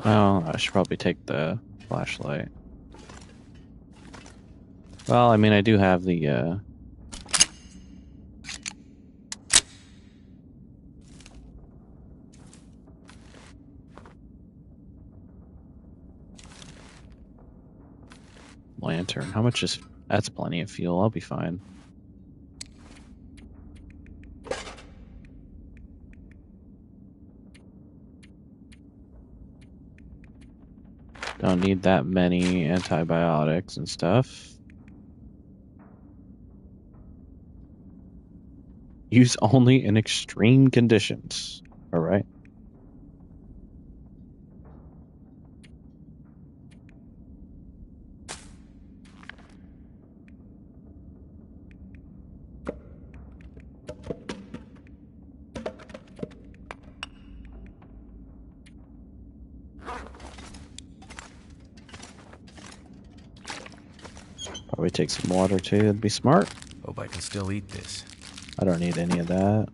Well, I should probably take the flashlight. Well, I mean, I do have the, lantern. How much is... That's plenty of fuel. I'll be fine. Don't need that many antibiotics and stuff. Use only in extreme conditions. All right. Probably take some water too. That'd be smart. Hope I can still eat this. I don't need any of that.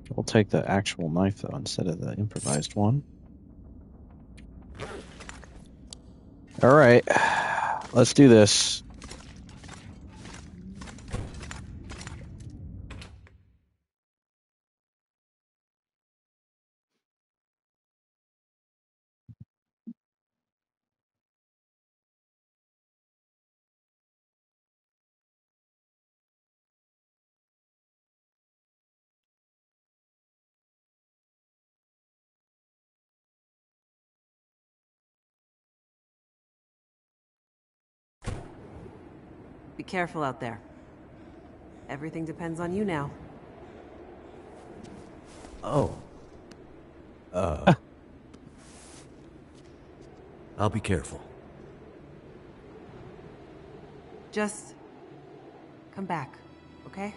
We'll take the actual knife though instead of the improvised one. All right, let's do this. Be careful out there. Everything depends on you now. Oh. I'll be careful. Just come back, okay?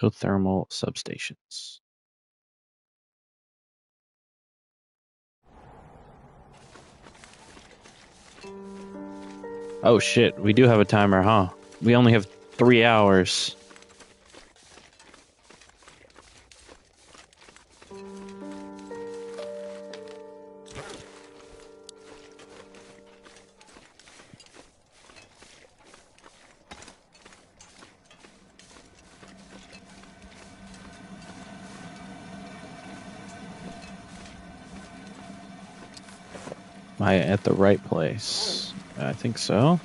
Geothermal substations. Oh shit, we do have a timer, huh? We only have 3 hours. Am I at the right place? I think so.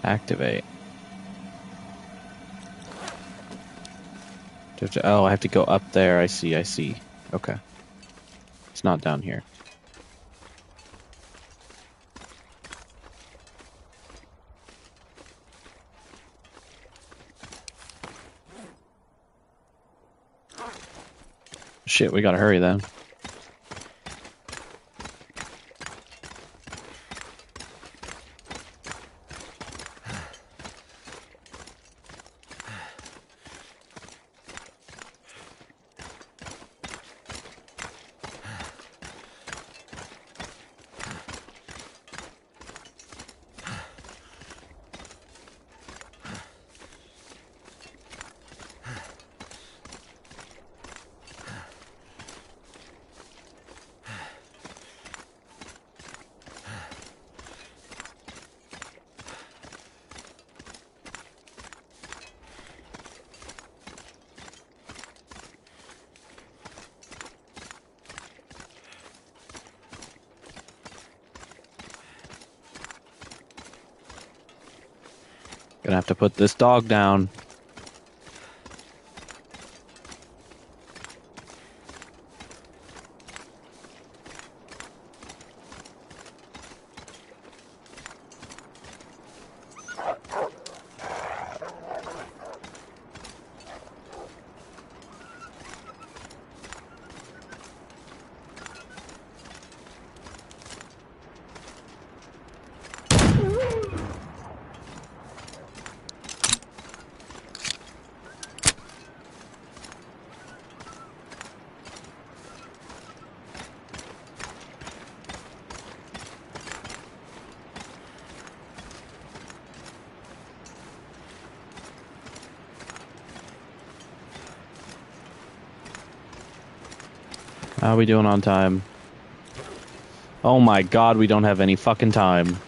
Activate. Oh, I have to go up there. I see. Okay. It's not down here. Shit, we gotta hurry then. Gonna have to put this dog down. How are we doing on time? Oh my god, we don't have any fucking time.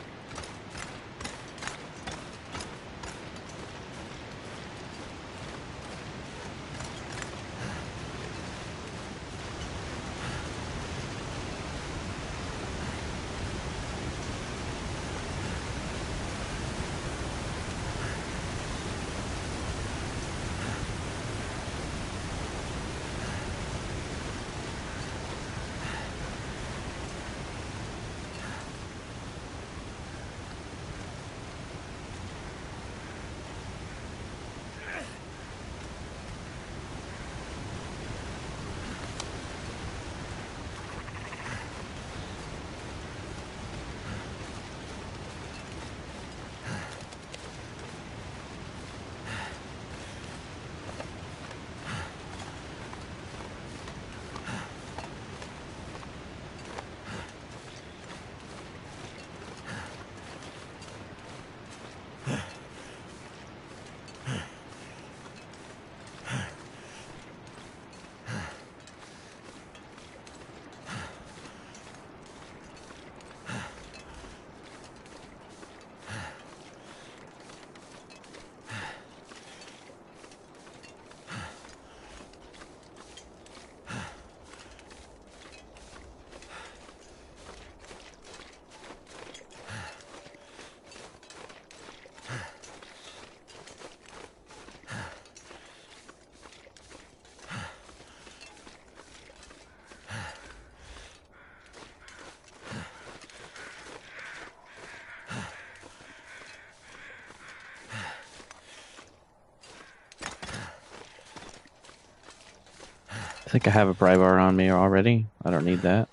I think I have a pry bar on me already. I don't need that.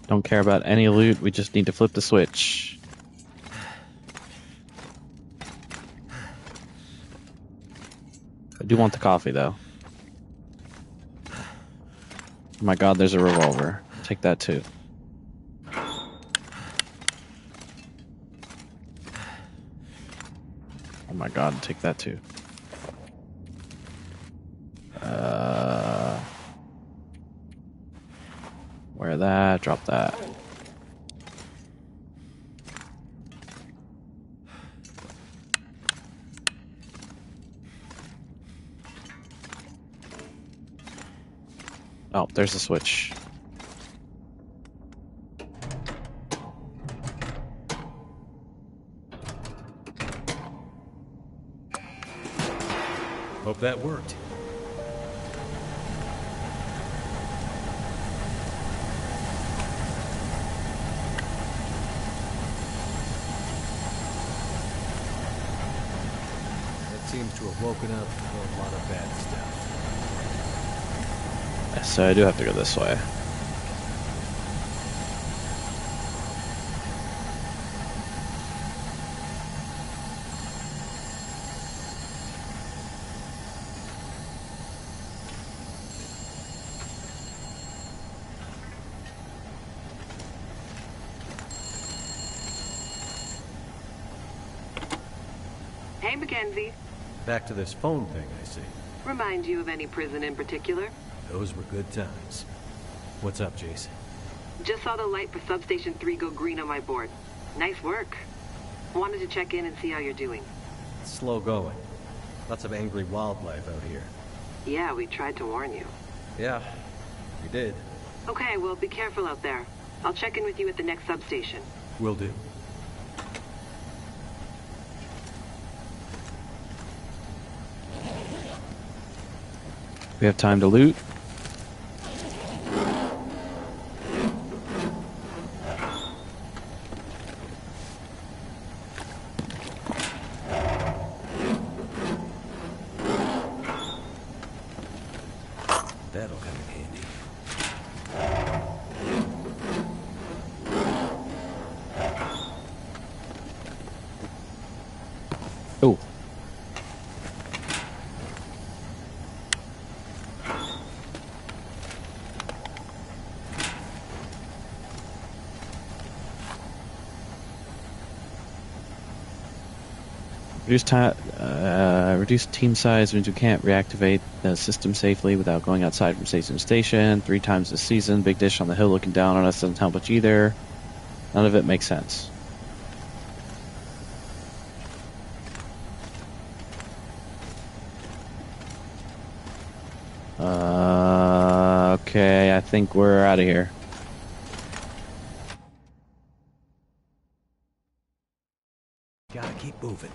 Don't care about any loot. We just need to flip the switch. I do want the coffee, though. Oh my god, there's a revolver. Take that, too. Oh my god, take that too. Wear that, drop that. Oh, there's the switch. Hope that worked. That seems to have woken up a lot of bad stuff. So I do have to go this way. Hey, Mackenzie. Back to this phone thing, I see. Remind you of any prison in particular? Those were good times. What's up, Jason? Just saw the light for Substation 3 go green on my board. Nice work. Wanted to check in and see how you're doing. It's slow going. Lots of angry wildlife out here. Yeah, we tried to warn you. Yeah, we did. Okay, well, be careful out there. I'll check in with you at the next substation. Will do. We have time to loot. That'll come in handy. Oh. Reduce team size means we can't reactivate the system safely without going outside from station to station 3 times this season. Big dish on the hill looking down on us doesn't help much either. None of it makes sense. Okay, I think we're out of here. Gotta keep moving.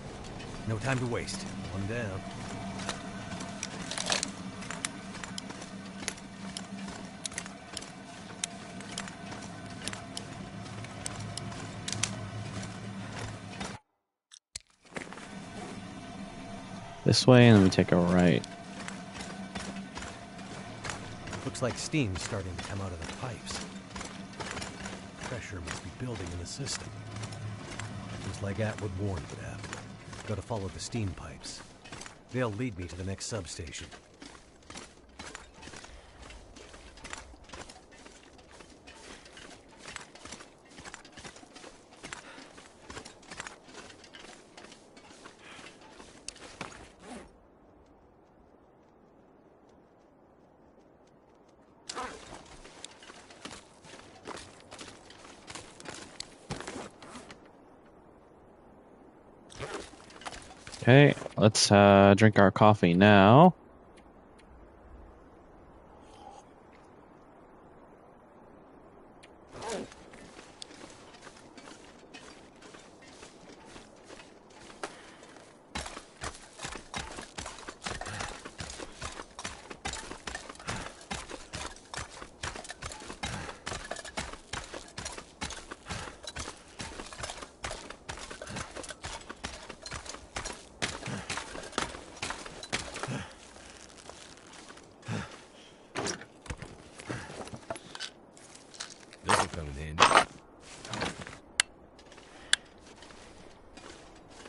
No time to waste. One down. This way, and then we take a right. Looks like steam's starting to come out of the pipes. Pressure must be building in the system. Just like Atwood warned would happen. Gotta follow the steam pipes. They'll lead me to the next substation. Okay, let's drink our coffee now.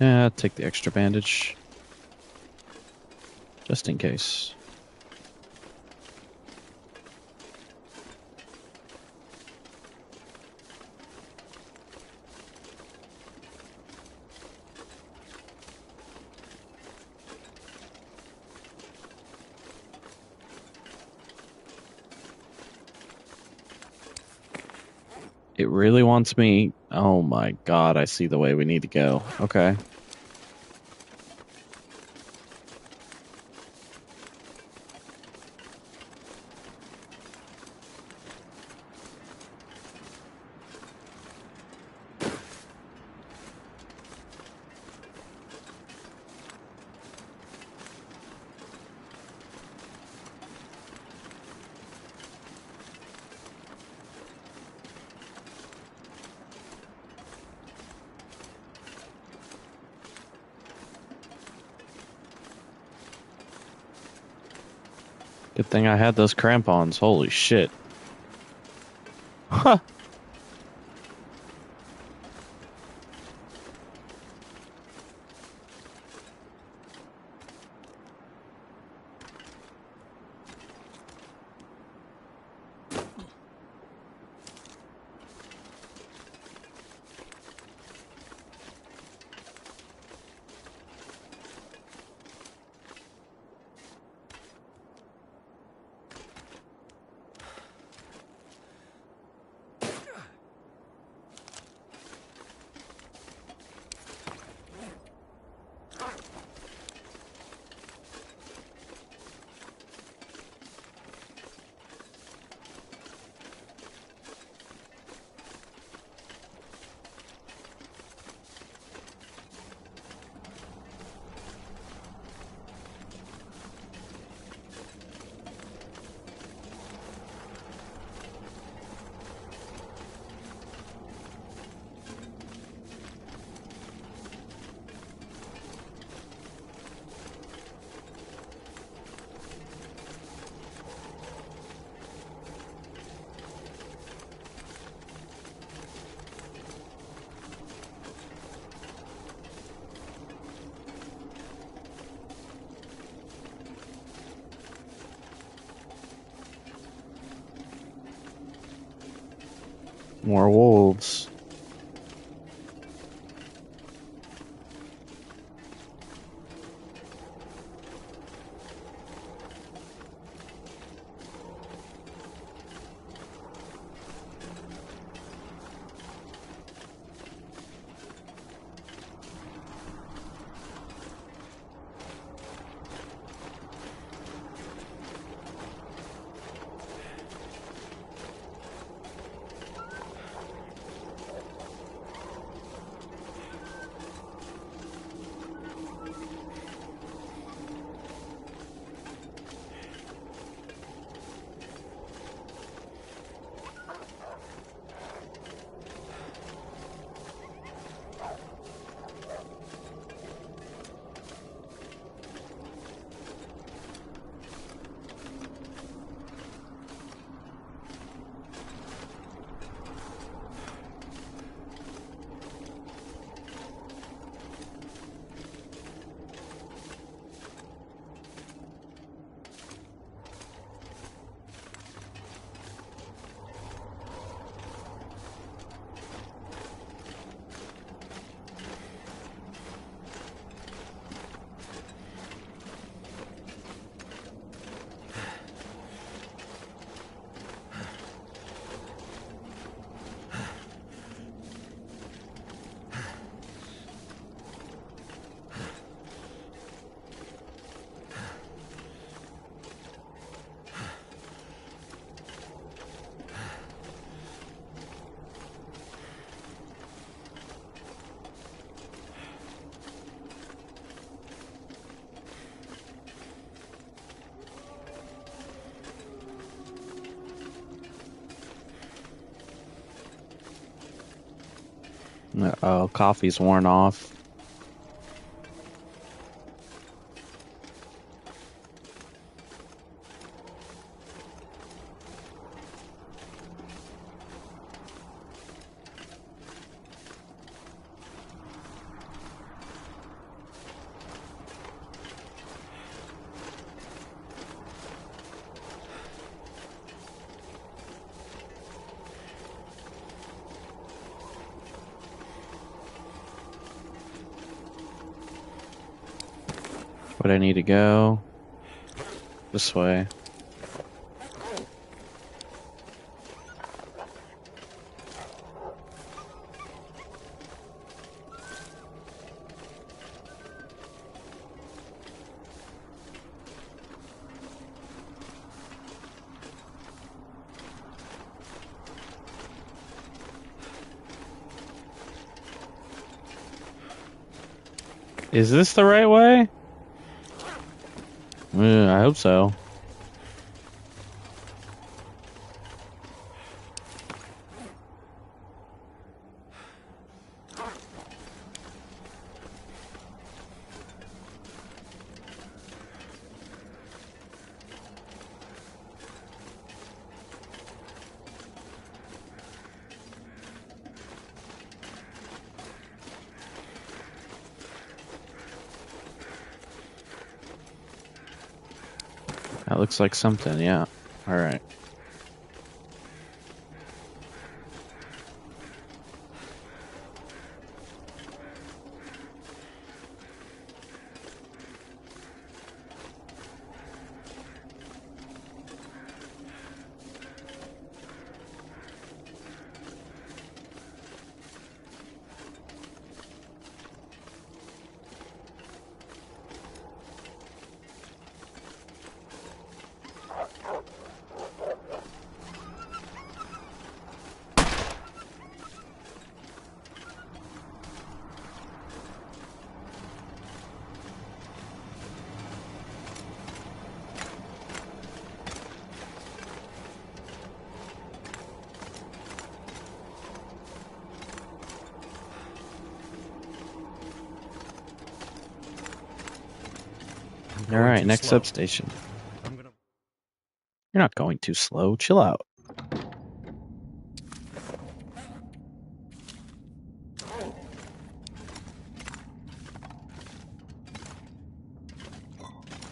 Yeah, take the extra bandage. Just in case. It really wants me. Oh my god, I see the way we need to go. Okay. Good thing I had those crampons. Holy shit. Huh. More wolves. Oh, coffee's worn off. Where'd I need to go? This way. Is this the right way? I hope so. That looks like something, yeah. Alright. Alright, next substation. You're not going too slow. Chill out.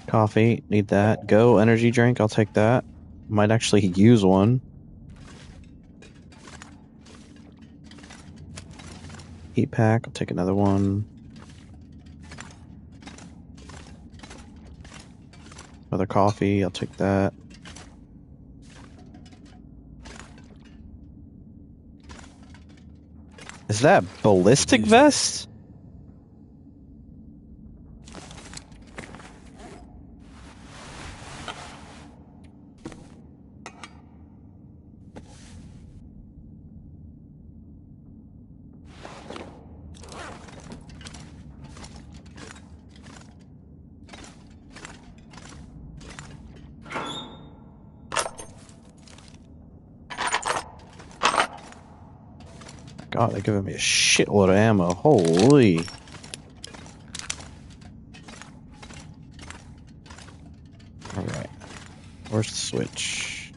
Coffee, need that. Go, energy drink, I'll take that. Might actually use one. Heat pack, I'll take another one. Another coffee, I'll take that. Is that ballistic vest? God, they're giving me a shitload of ammo. Holy. Alright. Where's the switch?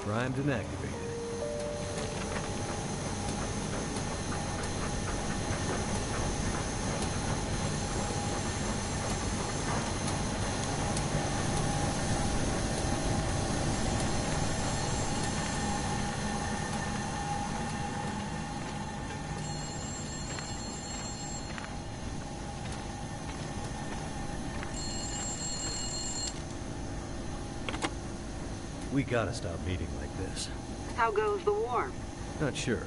Primed and activated. We gotta stop meeting like this. How goes the war? Not sure.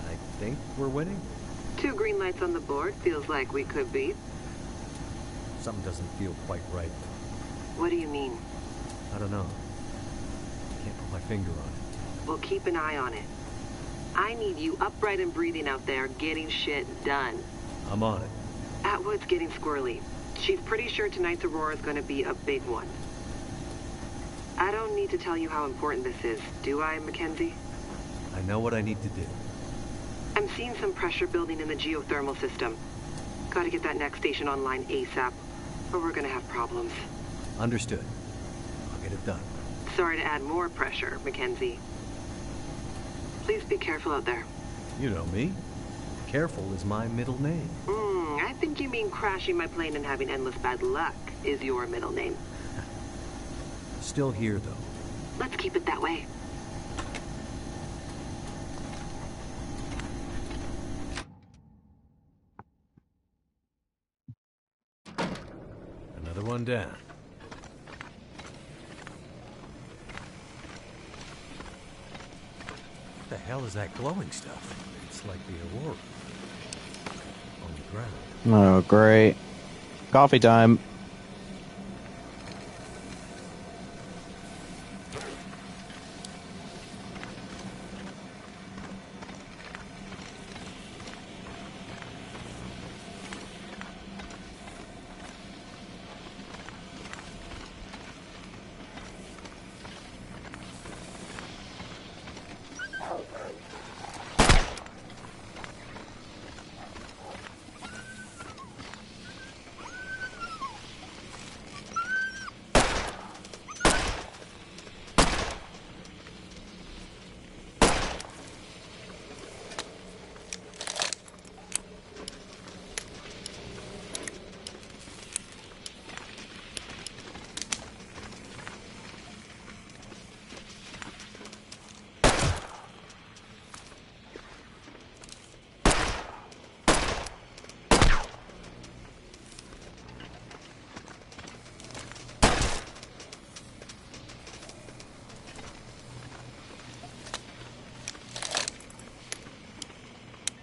I think we're winning? 2 green lights on the board. Feels like we could be. Something doesn't feel quite right. What do you mean? I don't know. Can't put my finger on it. We'll keep an eye on it. I need you upright and breathing out there, getting shit done. I'm on it. Atwood's getting squirrely. She's pretty sure tonight's Aurora is going to be a big one. I don't need to tell you how important this is, do I, Mackenzie? I know what I need to do. I'm seeing some pressure building in the geothermal system. Gotta get that next station online ASAP, or we're gonna have problems. Understood. I'll get it done. Sorry to add more pressure, Mackenzie. Please be careful out there. You know me. Careful is my middle name. I think you mean crashing my plane and having endless bad luck is your middle name. Still here, though. Let's keep it that way. Another one down. What the hell is that glowing stuff? It's like the aurora. On the ground. Oh, great. Coffee time.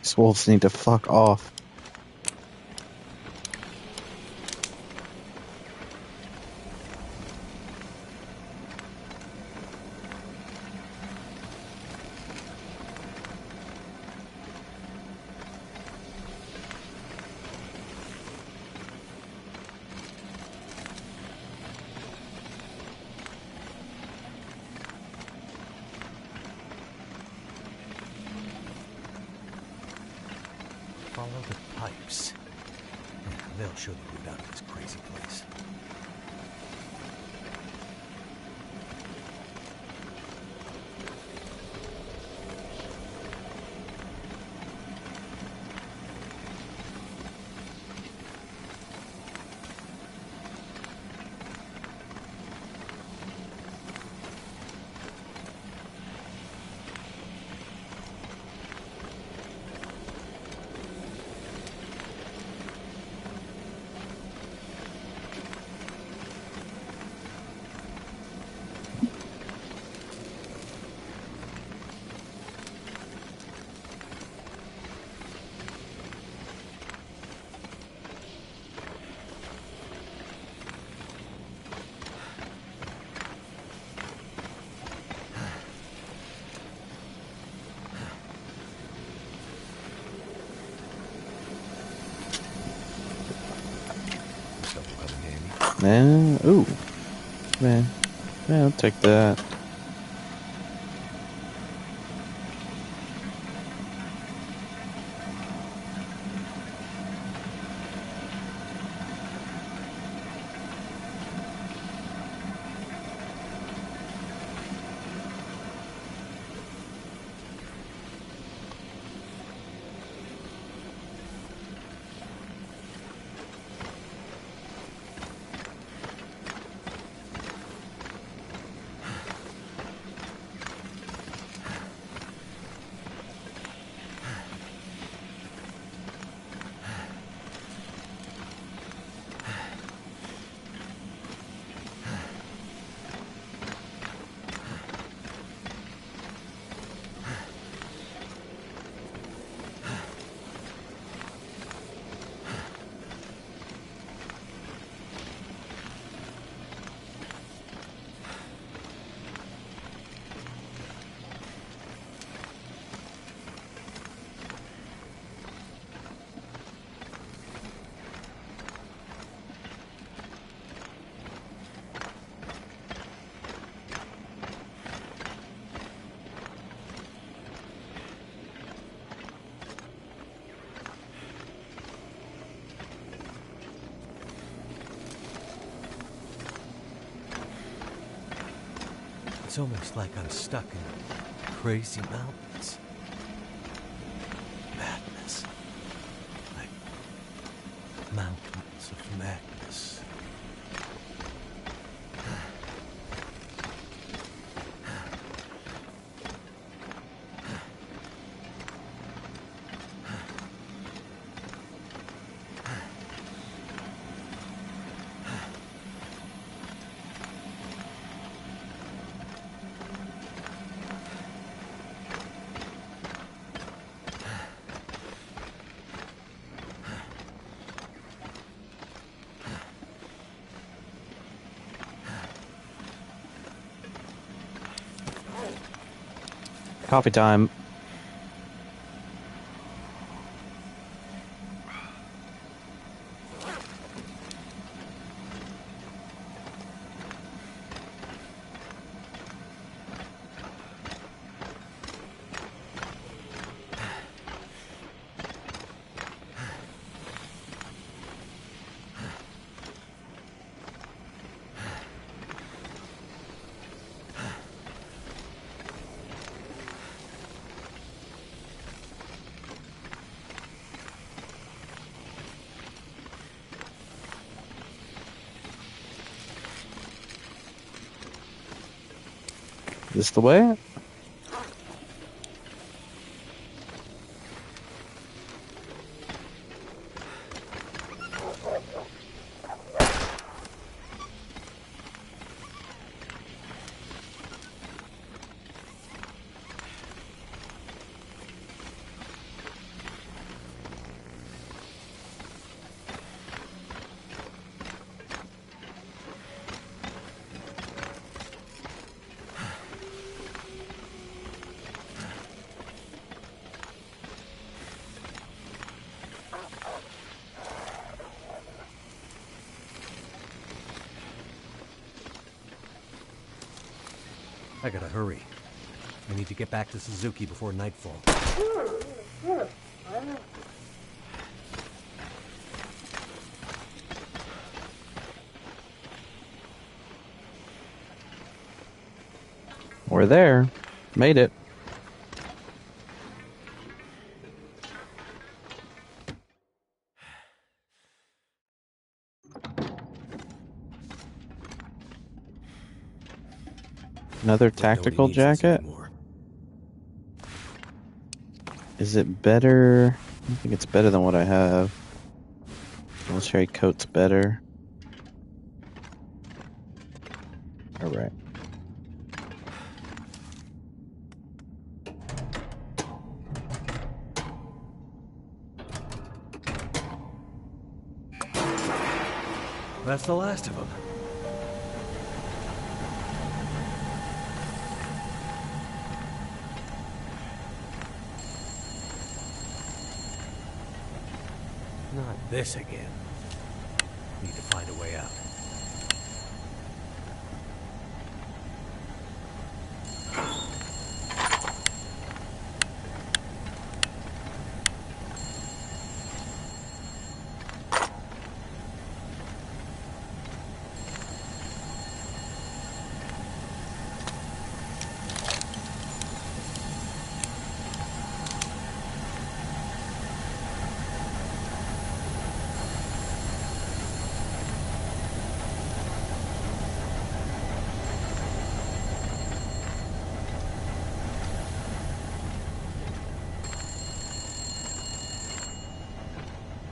These wolves need to fuck off. Follow the pipes. Yeah, they'll show the route out of this crazy place. Man, ooh. Man, I'll take that. It's almost like I'm stuck in crazy mountains. Madness. Like mountains of madness. Coffee time. This the way? I gotta hurry. I need to get back to Suzuki before nightfall. We're there. Made it. Another tactical jacket? Is it better? I think it's better than what I have. Military coat's better. Alright. That's the last of them. Not this again. Need to find a way out.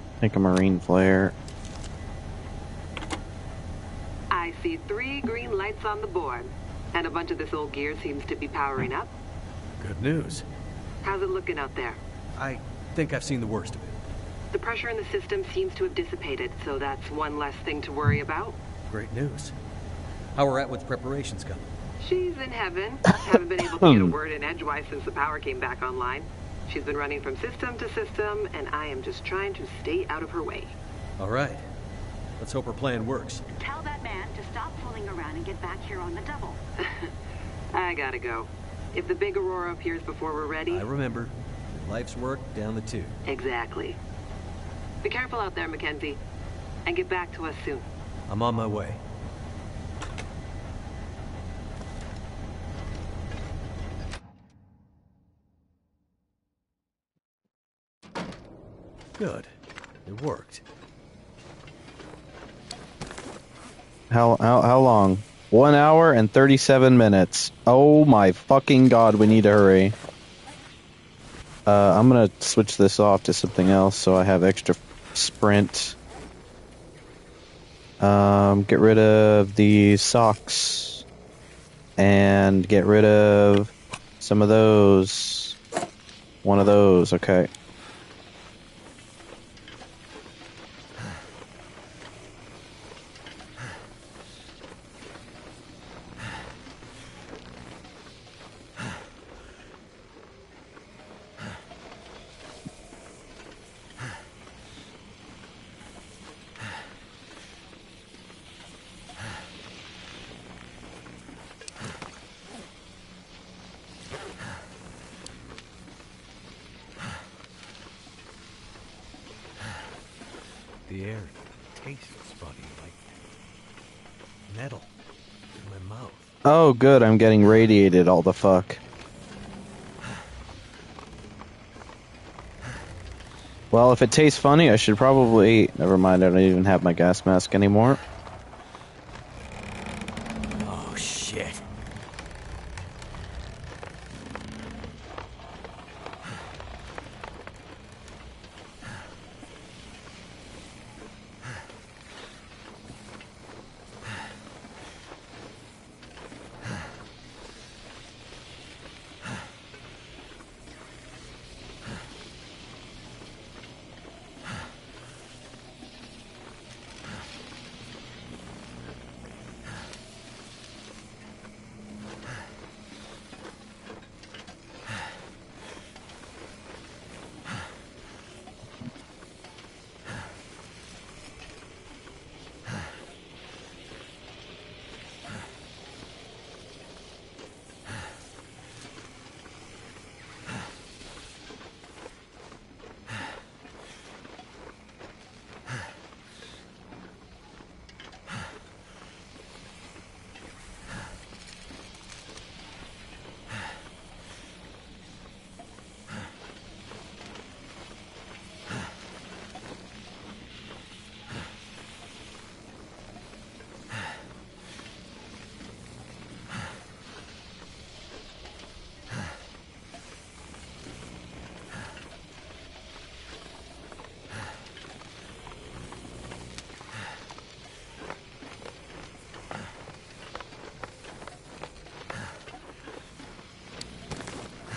I think a marine flare. I see 3 green lights on the board, and a bunch of this old gear seems to be powering up. Good news. How's it looking out there? I think I've seen the worst of it. The pressure in the system seems to have dissipated, so that's one less thing to worry about. Great news. How we're at with preparations coming? She's in heaven. Haven't been able to get a word in edgewise since the power came back online. She's been running from system to system, and I am just trying to stay out of her way. All right. Let's hope her plan works. Tell that man to stop fooling around and get back here on the double. I gotta go. If the big Aurora appears before we're ready... I remember. Life's work down the tube. Exactly. Be careful out there, Mackenzie. And get back to us soon. I'm on my way. Good. It worked. How long? 1 hour and 37 minutes. Oh my fucking god, we need to hurry. I'm gonna switch this off to something else so I have extra sprint. Get rid of the socks. And get rid of some of those. One of those, okay. The air tastes funny, like metal in my mouth. Oh, good, I'm getting radiated all the fuck. Well, if it tastes funny, I should probably... Never mind, I don't even have my gas mask anymore. Oh, shit.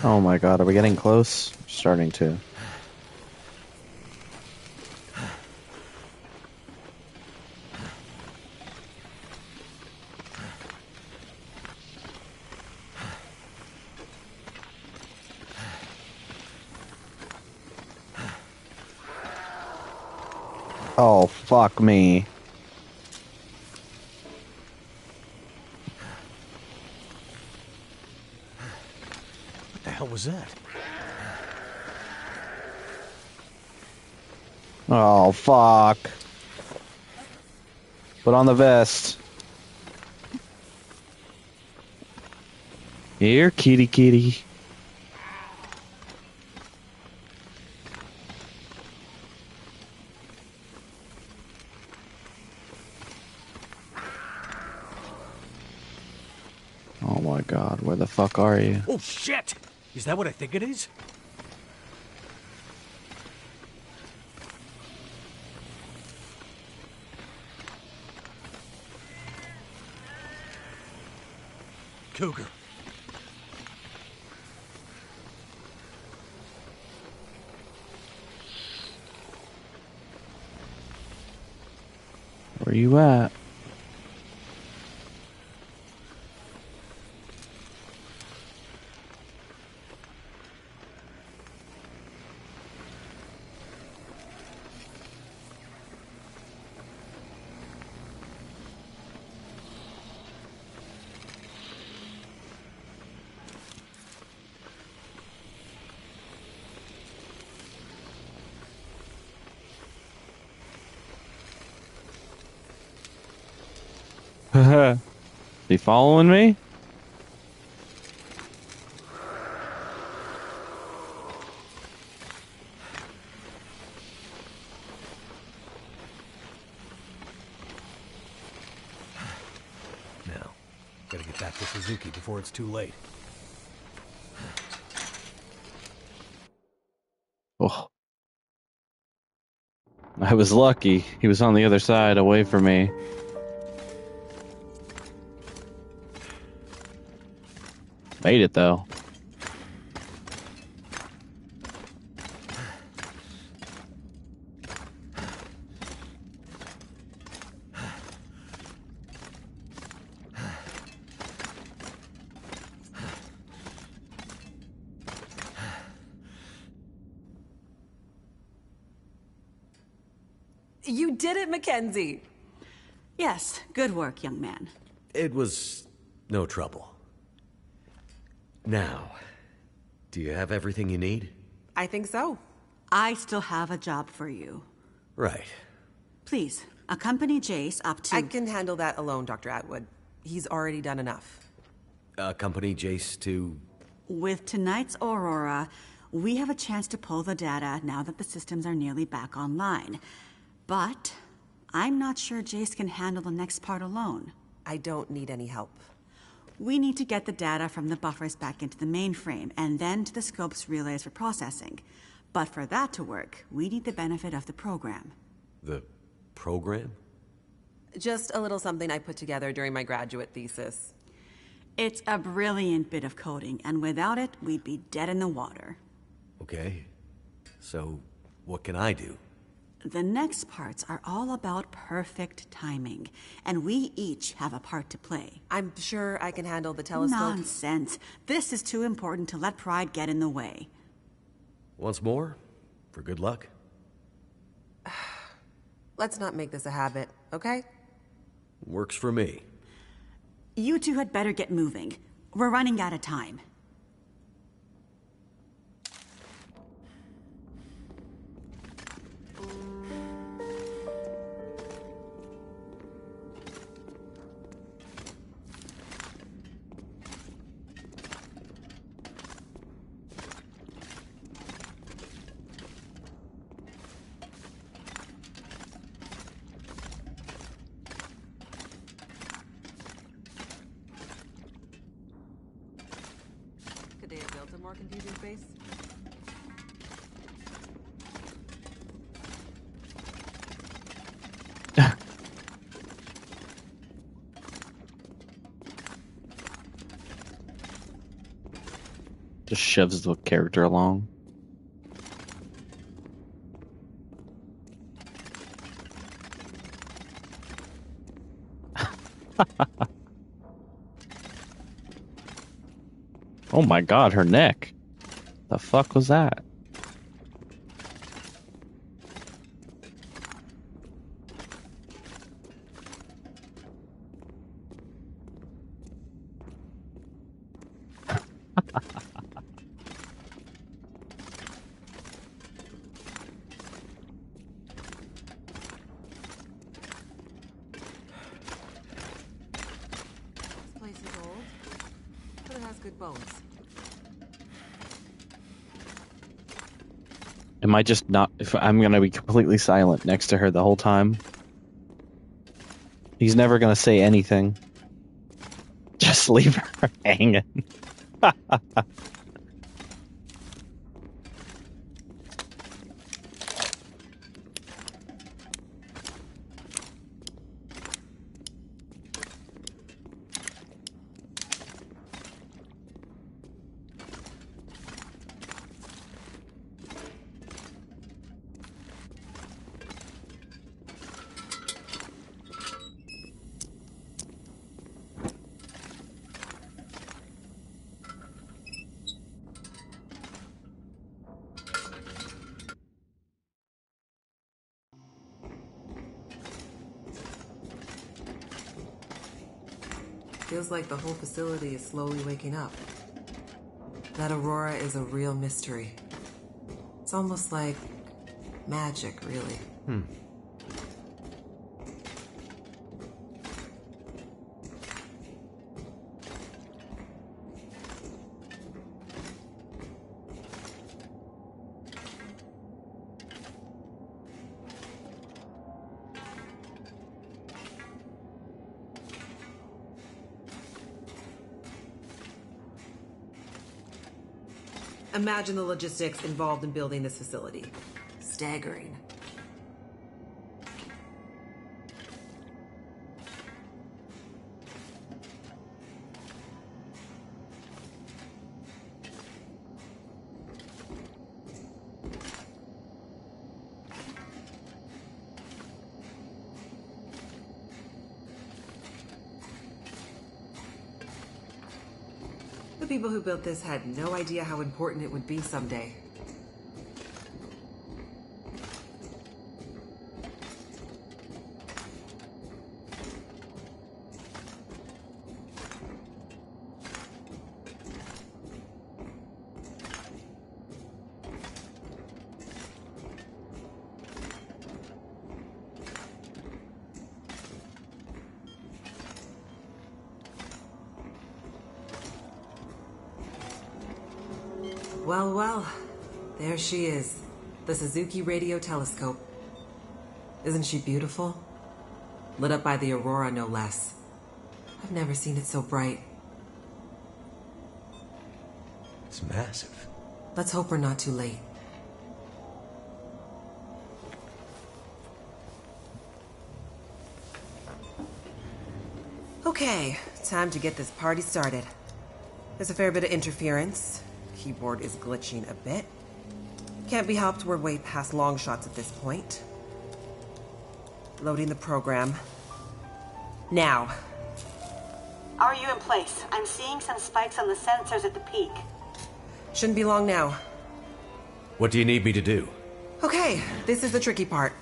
Oh my god, are we getting close? Starting to. Oh, fuck me. What the hell was that? Oh, fuck. Put on the vest. Here, kitty kitty. Oh my god, where the fuck are you? Oh, shit! Is that what I think it is? Cougar. Where you at? You following me? for Suzuki before it's too late. Oh. I was lucky. He was on the other side, away from me. Made it, though. You did it, Mackenzie! Yes, good work, young man. It was no trouble. Now, do you have everything you need? I think so. I still have a job for you. Right. Please, accompany Jace up to... I can handle that alone, Dr. Atwood. He's already done enough. Accompany Jace to... With tonight's Aurora, we have a chance to pull the data now that the systems are nearly back online. But I'm not sure Jace can handle the next part alone. I don't need any help. We need to get the data from the buffers back into the mainframe, and then to the scope's relays for processing. But for that to work, we need the benefit of the program. The program? Just a little something I put together during my graduate thesis. It's a brilliant bit of coding, and without it, we'd be dead in the water. Okay. So, what can I do? The next parts are all about perfect timing, and we each have a part to play. I'm sure I can handle the telescope. Nonsense. This is too important to let pride get in the way. Once more, for good luck. Let's not make this a habit, okay? Works for me. You two had better get moving. We're running out of time. Could they have built a more confusing space? Just shoves the character along. Oh my god, her neck. The fuck was that? This place is old, but it has good bones. Am I just not... If I'm gonna be completely silent next to her the whole time? He's never gonna say anything. Just leave her hanging. Feels like the whole facility is slowly waking up. That Aurora is a real mystery. It's almost like magic, really. Imagine the logistics involved in building this facility. Staggering. The people who built this had no idea how important it would be someday. Well, well, there she is, the Suzuki Radio Telescope. Isn't she beautiful? Lit up by the aurora, no less. I've never seen it so bright. It's massive. Let's hope we're not too late. Okay, time to get this party started. There's a fair bit of interference. Keyboard is glitching a bit. Can't be helped, we're way past long shots at this point. Loading the program. Now. Are you in place? I'm seeing some spikes on the sensors at the peak. Shouldn't be long now. What do you need me to do? Okay, this is the tricky part.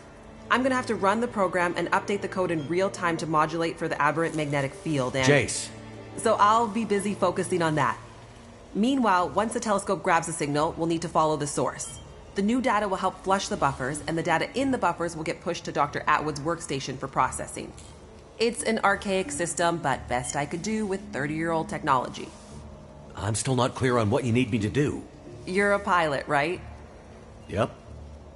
I'm gonna have to run the program and update the code in real time to modulate for the aberrant magnetic field and... Jace. So I'll be busy focusing on that. Meanwhile, once the telescope grabs a signal, we'll need to follow the source. The new data will help flush the buffers, and the data in the buffers will get pushed to Dr. Atwood's workstation for processing. It's an archaic system, but best I could do with 30-year-old technology. I'm still not clear on what you need me to do. You're a pilot, right? Yep.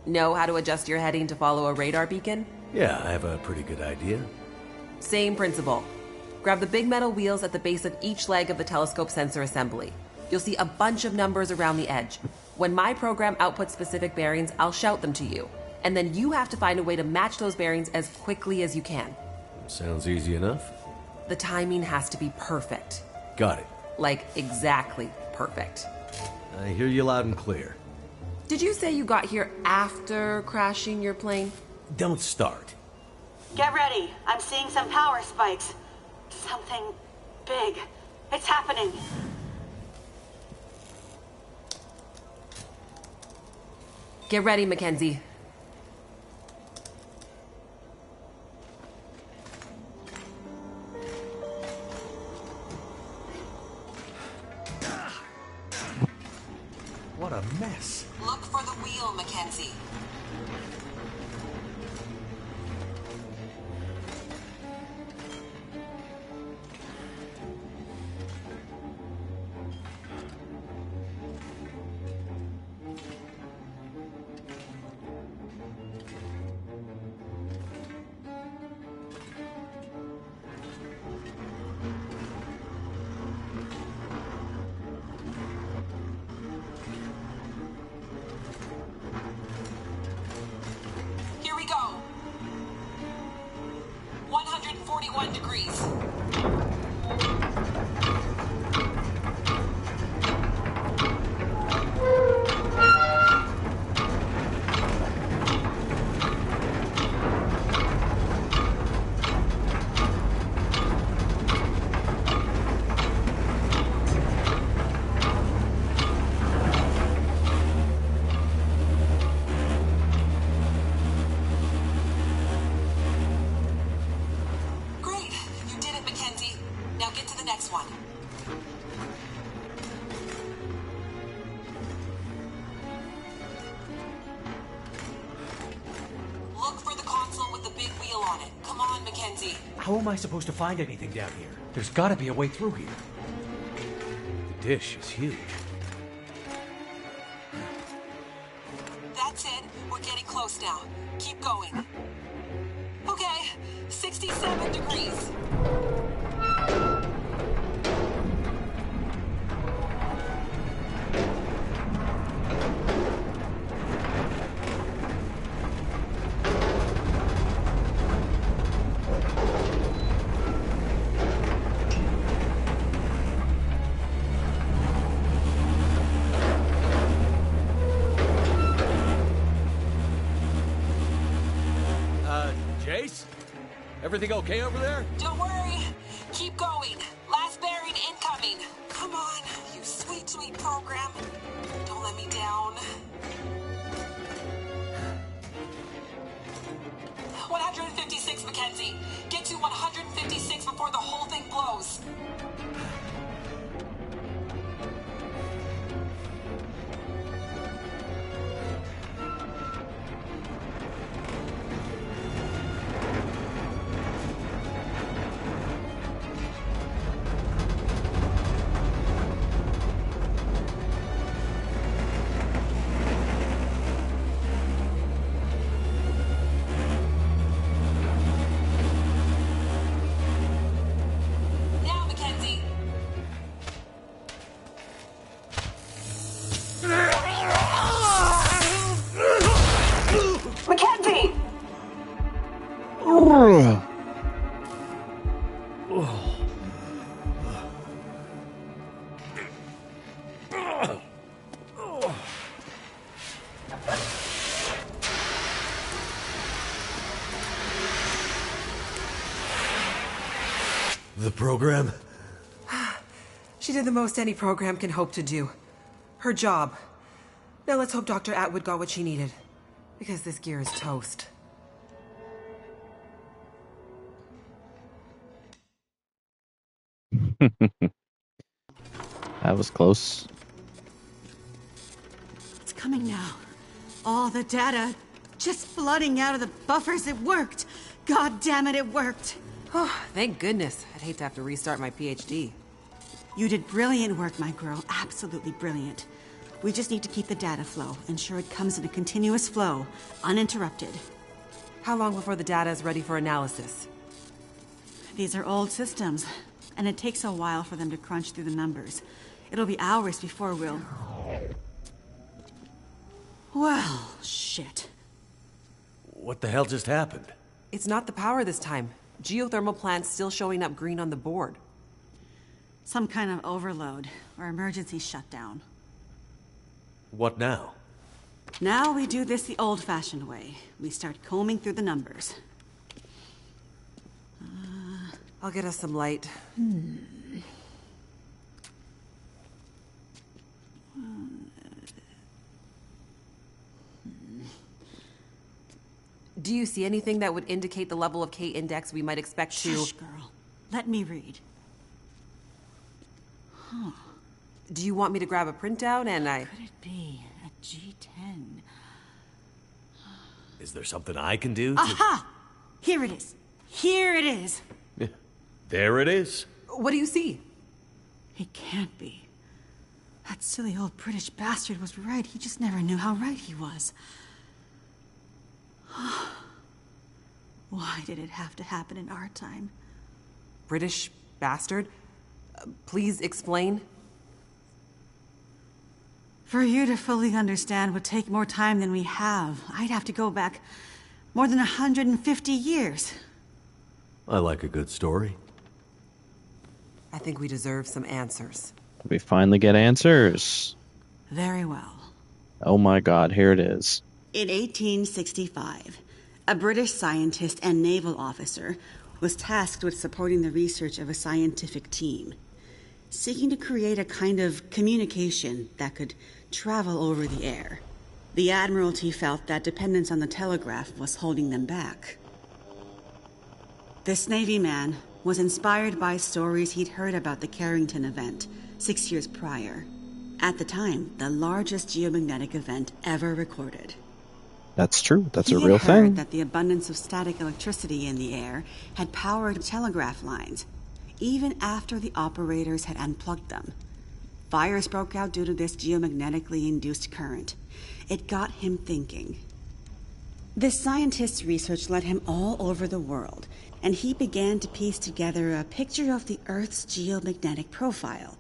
Know how to adjust your heading to follow a radar beacon? Yeah, I have a pretty good idea. Same principle. Grab the big metal wheels at the base of each leg of the telescope sensor assembly. You'll see a bunch of numbers around the edge. When my program outputs specific bearings, I'll shout them to you. And then you have to find a way to match those bearings as quickly as you can. Sounds easy enough. The timing has to be perfect. Got it. Like, exactly perfect. I hear you loud and clear. Did you say you got here after crashing your plane? Don't start. Get ready. I'm seeing some power spikes. Something big. It's happening. Get ready, Mackenzie. What a mess. Look for the wheel, Mackenzie. Here we go. 141 degrees. How am I supposed to find anything down here? There's gotta be a way through here. The dish is huge. That's it. We're getting close now. Keep going. Okay, 67 degrees. Everything okay over there? Don't worry. Keep going. Last bearing incoming. Come on, you sweet, sweet program. Don't let me down. 156, Mackenzie. Get to 156 before the whole thing blows. Mackenzie! The program? She did the most any program can hope to do. Her job. Now let's hope Dr. Atwood got what she needed. Because this gear is toast. That was close. It's coming now. All the data just flooding out of the buffers. It worked. God damn it, it worked. Oh, thank goodness. I'd hate to have to restart my PhD. You did brilliant work, my girl. Absolutely brilliant. We just need to keep the data flow. Ensure it comes in a continuous flow, uninterrupted. How long before the data is ready for analysis? These are old systems, and it takes a while for them to crunch through the numbers. It'll be hours before we'll... Well, shit. What the hell just happened? It's not the power this time. Geothermal plant's still showing up green on the board. Some kind of overload, or emergency shutdown. What now? Now we do this the old-fashioned way. We start combing through the numbers. I'll get us some light. Do you see anything that would indicate the level of K-index we might expect to... Shush, girl. Let me read. Huh. Do you want me to grab a printout and I... Could it be a G10? Is there something I can do to... Aha! Here it is. Here it is. There it is. What do you see? It can't be. That silly old British bastard was right. He just never knew how right he was. Why did it have to happen in our time? British bastard? Please explain. For you to fully understand would take more time than we have. I'd have to go back more than 150 years. I like a good story. I think we deserve some answers. We finally get answers. Very well. Oh my god, here it is. In 1865, a British scientist and naval officer was tasked with supporting the research of a scientific team, seeking to create a kind of communication that could travel over the air. The Admiralty felt that dependence on the telegraph was holding them back. This Navy man was inspired by stories he'd heard about the Carrington event 6 years prior. At the time, the largest geomagnetic event ever recorded. That's true. That's He a real had heard thing. that the abundance of static electricity in the air had powered telegraph lines, even after the operators had unplugged them. Fires broke out due to this geomagnetically induced current. It got him thinking. This scientist's research led him all over the world, and he began to piece together a picture of the Earth's geomagnetic profile,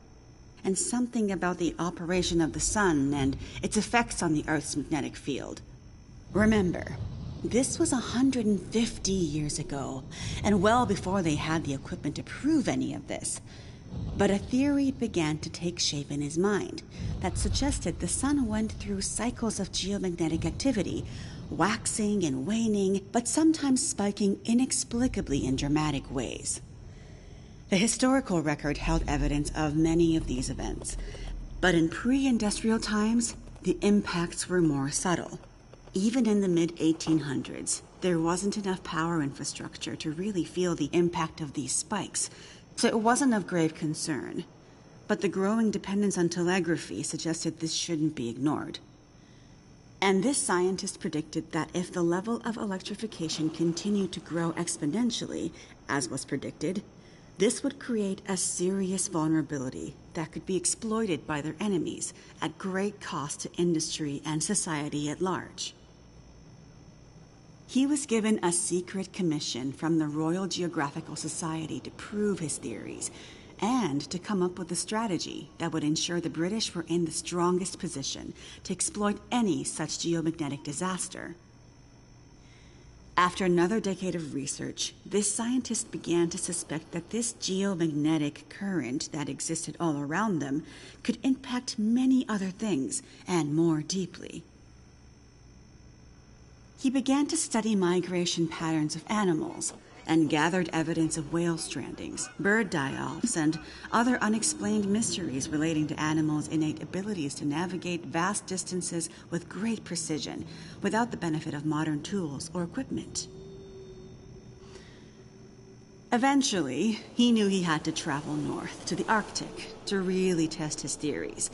and something about the operation of the sun and its effects on the Earth's magnetic field. Remember, this was 150 years ago, and well before they had the equipment to prove any of this. But a theory began to take shape in his mind that suggested the sun went through cycles of geomagnetic activity, waxing and waning, but sometimes spiking inexplicably in dramatic ways. The historical record held evidence of many of these events, but in pre-industrial times, the impacts were more subtle. Even in the mid-1800s, there wasn't enough power infrastructure to really feel the impact of these spikes, so it wasn't of grave concern. But the growing dependence on telegraphy suggested this shouldn't be ignored. And this scientist predicted that if the level of electrification continued to grow exponentially, as was predicted, this would create a serious vulnerability that could be exploited by their enemies at great cost to industry and society at large. He was given a secret commission from the Royal Geographical Society to prove his theories and to come up with a strategy that would ensure the British were in the strongest position to exploit any such geomagnetic disaster. After another decade of research, this scientist began to suspect that this geomagnetic current that existed all around them could impact many other things, and more deeply. He began to study migration patterns of animals, and gathered evidence of whale strandings, bird die-offs, and other unexplained mysteries relating to animals' innate abilities to navigate vast distances with great precision, without the benefit of modern tools or equipment. Eventually, he knew he had to travel north to the Arctic to really test his theories.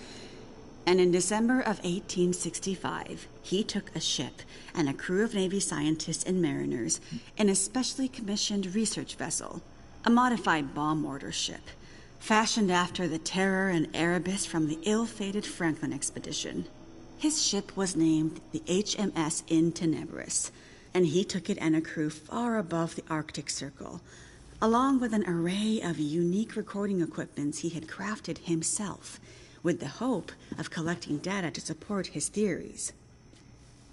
And in December of 1865, he took a ship and a crew of Navy scientists and mariners in a specially commissioned research vessel, a modified bomb mortar ship, fashioned after the Terror and Erebus from the ill-fated Franklin expedition. His ship was named the HMS In Tenebris, and he took it and a crew far above the Arctic Circle, along with an array of unique recording equipments he had crafted himself, with the hope of collecting data to support his theories.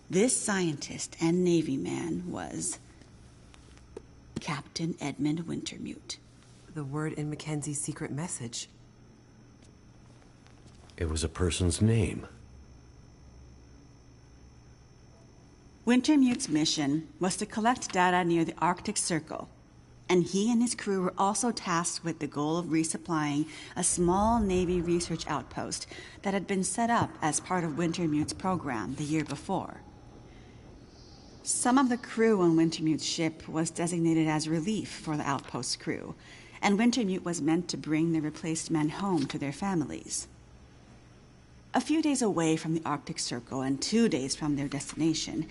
This scientist and Navy man was Captain Edmund Wintermute. The word in Mackenzie's secret message. It was a person's name. Wintermute's mission was to collect data near the Arctic Circle, and he and his crew were also tasked with the goal of resupplying a small Navy research outpost that had been set up as part of Wintermute's program the year before. Some of the crew on Wintermute's ship was designated as relief for the outpost crew, and Wintermute was meant to bring the replaced men home to their families. A few days away from the Arctic Circle and 2 days from their destination,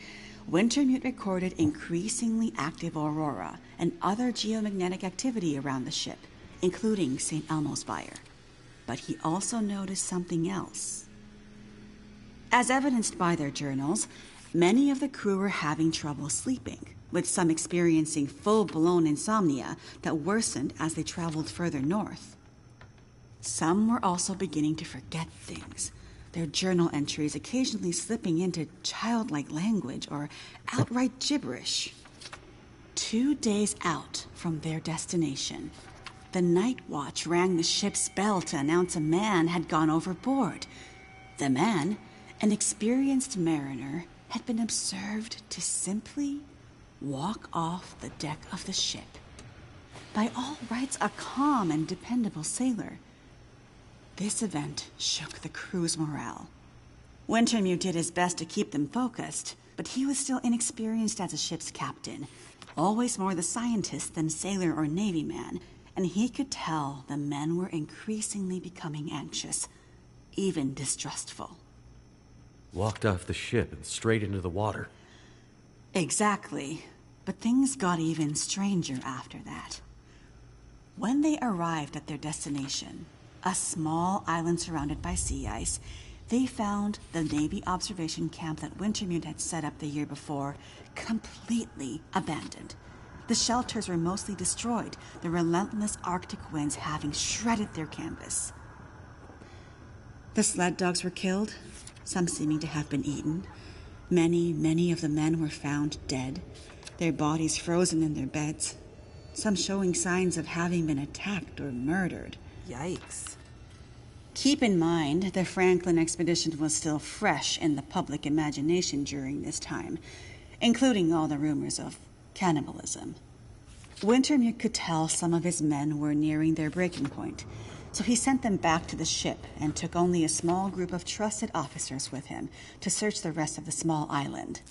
Wintermute recorded increasingly active aurora and other geomagnetic activity around the ship, including St. Elmo's Fire. But he also noticed something else. As evidenced by their journals, many of the crew were having trouble sleeping, with some experiencing full-blown insomnia that worsened as they traveled further north. Some were also beginning to forget things, their journal entries occasionally slipping into childlike language or outright gibberish. 2 days out from their destination, the night watch rang the ship's bell to announce a man had gone overboard. The man, an experienced mariner, had been observed to simply walk off the deck of the ship. By all rights, a calm and dependable sailor. This event shook the crew's morale. Wintermute did his best to keep them focused, but he was still inexperienced as a ship's captain, always more the scientist than sailor or Navy man, and he could tell the men were increasingly becoming anxious, even distrustful. Walked off the ship and straight into the water. Exactly, but things got even stranger after that. When they arrived at their destination, a small island surrounded by sea ice, they found the Navy observation camp that Wintermute had set up the year before completely abandoned. The shelters were mostly destroyed, the relentless Arctic winds having shredded their canvas. The sled dogs were killed, some seeming to have been eaten. Many of the men were found dead, their bodies frozen in their beds, some showing signs of having been attacked or murdered. Yikes. Keep in mind, the Franklin expedition was still fresh in the public imagination during this time, including all the rumors of cannibalism. Wintermute could tell some of his men were nearing their breaking point, so he sent them back to the ship and took only a small group of trusted officers with him to search the rest of the small island.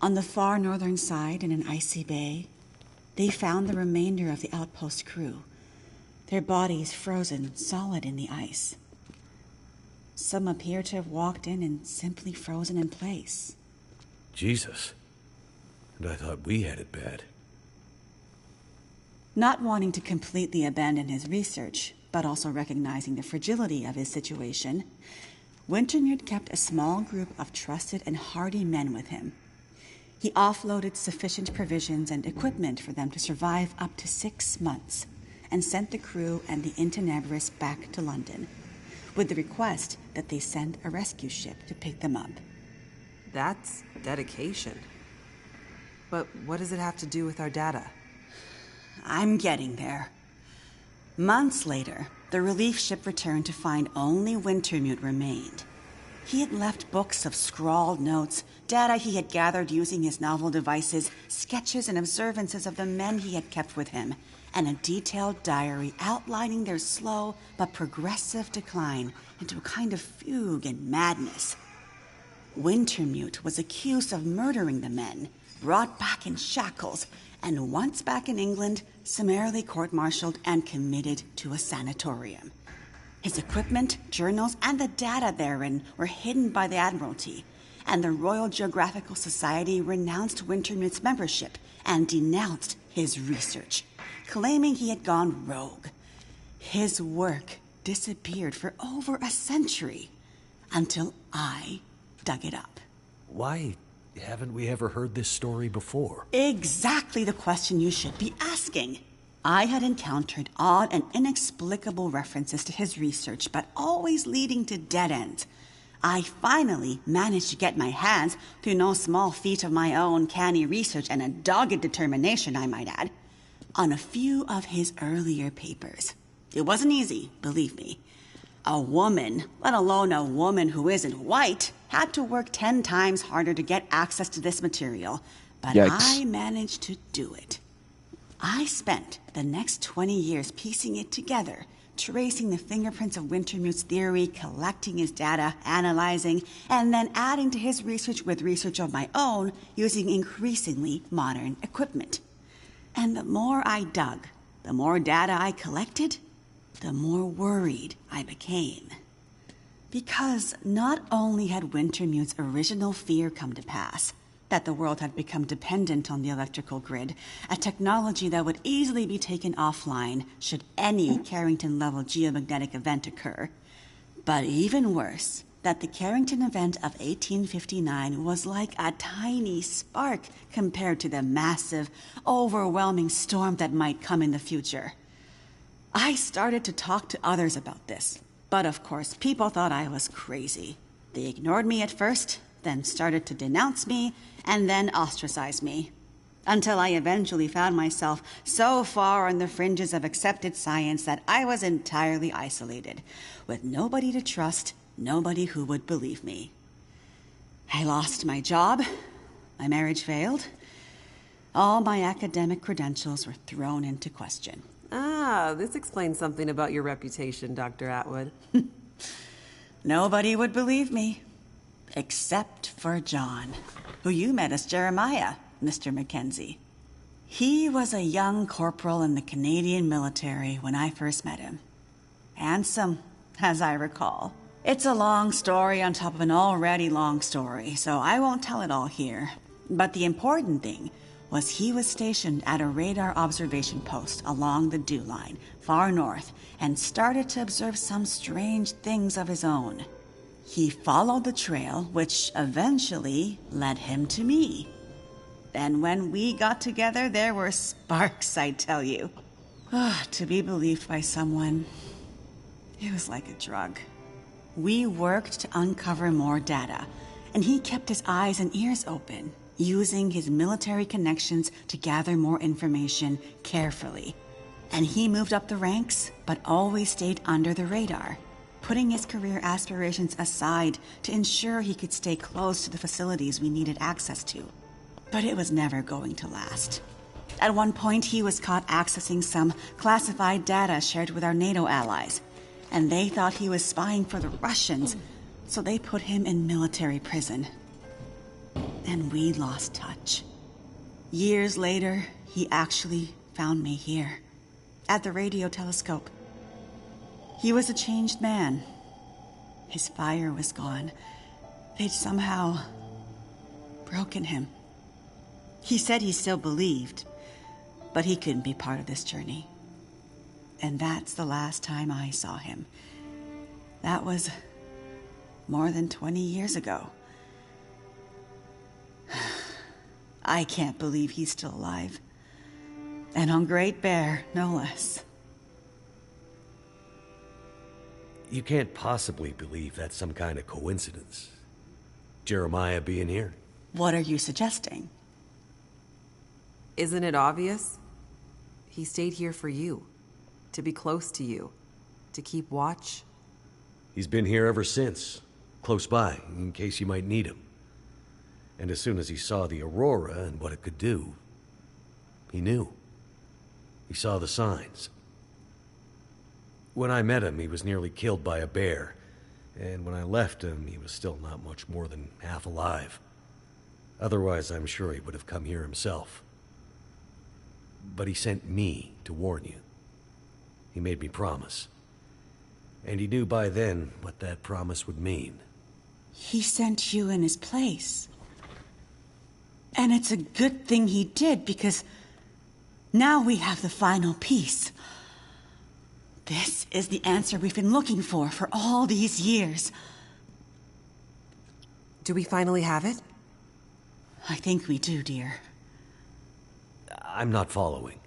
On the far northern side, in an icy bay, they found the remainder of the outpost crew, their bodies frozen solid in the ice. Some appear to have walked in and simply frozen in place. Jesus. And I thought we had it bad. Not wanting to completely abandon his research, but also recognizing the fragility of his situation, Wintermute kept a small group of trusted and hardy men with him. He offloaded sufficient provisions and equipment for them to survive up to 6 months, and sent the crew and the Intenebris back to London, with the request that they send a rescue ship to pick them up. That's dedication. But what does it have to do with our data? I'm getting there. Months later, the relief ship returned to find only Wintermute remained. He had left books of scrawled notes, data he had gathered using his novel devices, sketches and observances of the men he had kept with him, and a detailed diary outlining their slow but progressive decline into a kind of fugue and madness. Wintermute was accused of murdering the men, brought back in shackles, and once back in England, summarily court-martialed and committed to a sanatorium. His equipment, journals, and the data therein were hidden by the Admiralty, and the Royal Geographical Society renounced Wintermute's membership and denounced his research, claiming he had gone rogue. His work disappeared for over a century, until I dug it up. Why haven't we ever heard this story before? Exactly the question you should be asking. I had encountered odd and inexplicable references to his research, but always leading to dead ends. I finally managed to get my hands, through no small feat of my own canny research and a dogged determination, I might add, on a few of his earlier papers. It wasn't easy, believe me. A woman, let alone a woman who isn't white, had to work 10 times harder to get access to this material, but Yikes. I managed to do it. I spent the next 20 years piecing it together, tracing the fingerprints of Wintermute's theory, collecting his data, analyzing, and then adding to his research with research of my own using increasingly modern equipment. And the more I dug, the more data I collected, the more worried I became. Because not only had Wintermute's original fear come to pass, that the world had become dependent on the electrical grid, a technology that would easily be taken offline should any Carrington-level geomagnetic event occur, but even worse, that the Carrington event of 1859 was like a tiny spark compared to the massive, overwhelming storm that might come in the future. I started to talk to others about this, but of course people thought I was crazy. They ignored me at first, then started to denounce me, and then ostracize me. Until I eventually found myself so far on the fringes of accepted science that I was entirely isolated, with nobody to trust, nobody who would believe me. I lost my job, my marriage failed, all my academic credentials were thrown into question. Ah, this explains something about your reputation, Dr. Atwood. Nobody would believe me. Except for John, who you met as Jeremiah, Mr. Mackenzie. He was a young corporal in the Canadian military when I first met him. Handsome, as I recall. It's a long story on top of an already long story, so I won't tell it all here. But the important thing was he was stationed at a radar observation post along the Dew Line, far north, and started to observe some strange things of his own. He followed the trail, which eventually led him to me. Then when we got together, there were sparks, I tell you. To be believed by someone, it was like a drug. We worked to uncover more data, and he kept his eyes and ears open, using his military connections to gather more information carefully. And he moved up the ranks, but always stayed under the radar, putting his career aspirations aside to ensure he could stay close to the facilities we needed access to. But it was never going to last. At one point, he was caught accessing some classified data shared with our NATO allies, and they thought he was spying for the Russians, so they put him in military prison. And we lost touch. Years later, he actually found me here, at the radio telescope. He was a changed man. His fire was gone. They'd somehow broken him. He said he still believed, but he couldn't be part of this journey. And that's the last time I saw him. That was more than 20 years ago. I can't believe he's still alive. And on Great Bear, no less. You can't possibly believe that's some kind of coincidence. Jeremiah being here. What are you suggesting? Isn't it obvious? He stayed here for you. To be close to you. To keep watch. He's been here ever since. Close by, in case you might need him. And as soon as he saw the Aurora and what it could do, he knew. He saw the signs. When I met him, he was nearly killed by a bear. And when I left him, he was still not much more than half alive. Otherwise, I'm sure he would have come here himself. But he sent me to warn you. He made me promise. And he knew by then what that promise would mean. He sent you in his place. And it's a good thing he did, because now we have the final piece. This is the answer we've been looking for all these years. Do we finally have it? I think we do, dear. I'm not following.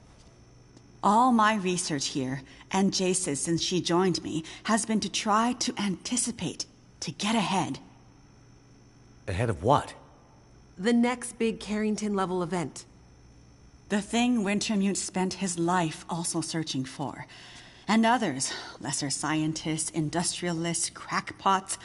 All my research here, and Jace's since she joined me, has been to try to anticipate, to get ahead. Ahead of what? The next big Carrington-level event. The thing Wintermute spent his life also searching for. And others, lesser scientists, industrialists, crackpots,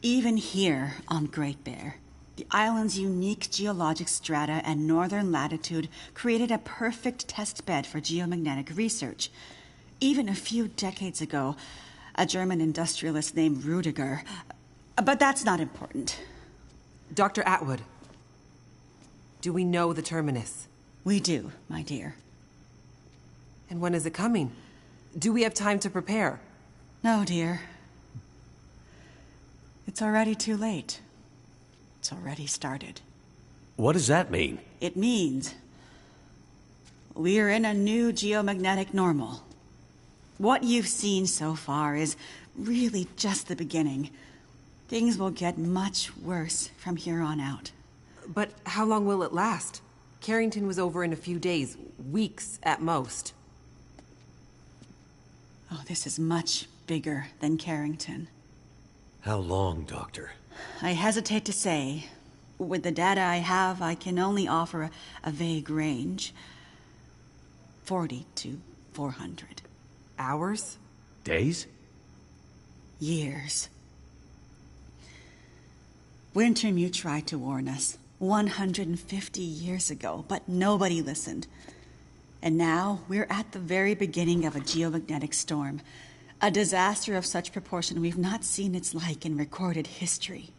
even here on Great Bear. The island's unique geologic strata and northern latitude created a perfect test bed for geomagnetic research. Even a few decades ago, a German industrialist named Rudiger. But that's not important. Dr. Atwood, do we know the terminus? We do, my dear. And when is it coming? Do we have time to prepare? No, dear. It's already too late. It's already started. What does that mean? It means we're in a new geomagnetic normal. What you've seen so far is really just the beginning. Things will get much worse from here on out. But how long will it last? Carrington was over in a few days, weeks at most. Oh, this is much bigger than Carrington. How long, Doctor? I hesitate to say. With the data I have, I can only offer a vague range. 40 to 400. Hours? Days? Years. Wintermute tried to warn us 150 years ago, but nobody listened. And now we're at the very beginning of a geomagnetic storm. A disaster of such proportion we've not seen its like in recorded history.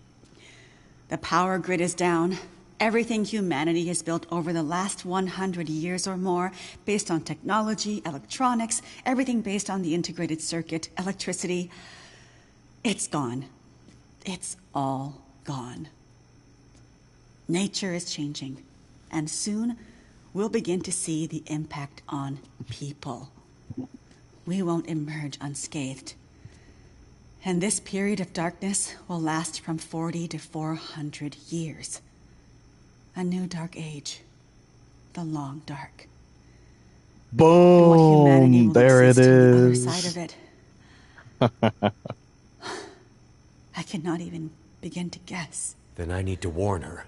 The power grid is down. Everything humanity has built over the last 100 years or more, based on technology, electronics, everything based on the integrated circuit, electricity, it's gone. It's all gone. Nature is changing, and soon we'll begin to see the impact on people. We won't emerge unscathed. And this period of darkness will last from 40 to 400 years. A new dark age. The long dark. Boom! There it is. On the other side of it. I cannot even begin to guess. Then I need to warn her.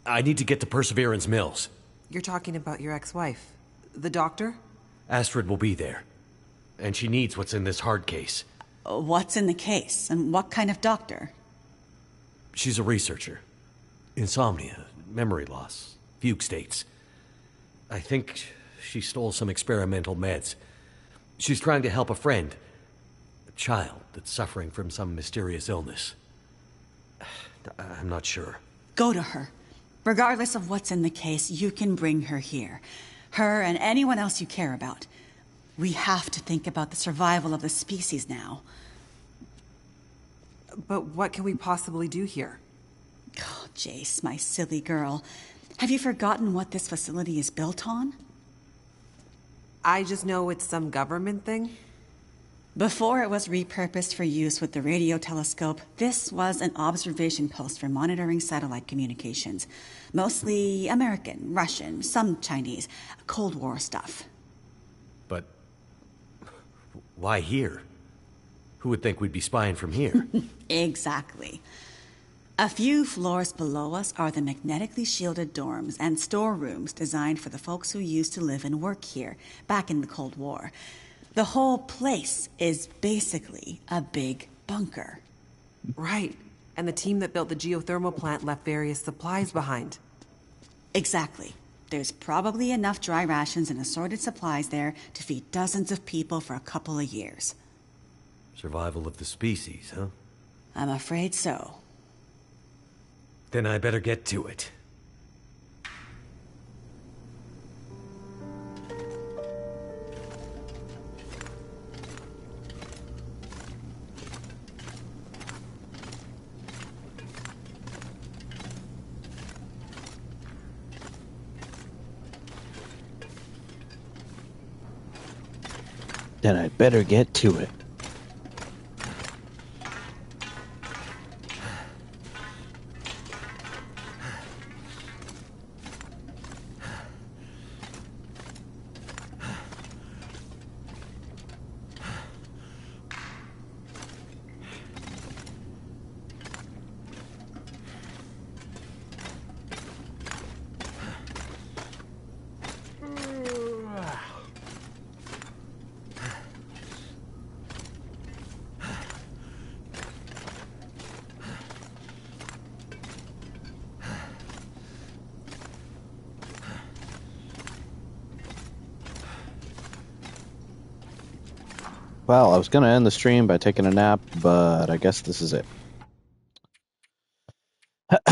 I need to get to Perseverance Mills. You're talking about your ex-wife, the doctor? Astrid will be there. And she needs what's in this hard case. What's in the case? And what kind of doctor? She's a researcher. Insomnia, memory loss, fugue states. I think she stole some experimental meds. She's trying to help a friend. A child that's suffering from some mysterious illness. I'm not sure. Go to her. Regardless of what's in the case, you can bring her here. Her and anyone else you care about. We have to think about the survival of the species now. But what can we possibly do here? Oh, Jace, my silly girl. Have you forgotten what this facility is built on? I just know it's some government thing. Before it was repurposed for use with the radio telescope, this was an observation post for monitoring satellite communications. Mostly American, Russian, some Chinese, Cold War stuff. But why here? Who would think we'd be spying from here? Exactly. A few floors below us are the magnetically shielded dorms and storerooms designed for the folks who used to live and work here, back in the Cold War. The whole place is basically a big bunker. Right. And the team that built the geothermal plant left various supplies behind. Exactly. There's probably enough dry rations and assorted supplies there to feed dozens of people for a couple of years. Survival of the species, huh? I'm afraid so. Then I better get to it. Then I'd better get to it. Well, I was going to end the stream by taking a nap, but I guess this is it.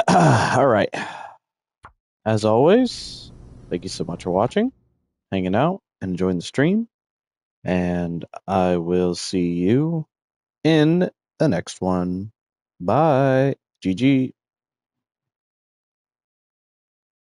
All right. As always, thank you so much for watching, hanging out, and enjoying the stream. And I will see you in the next one. Bye. GG.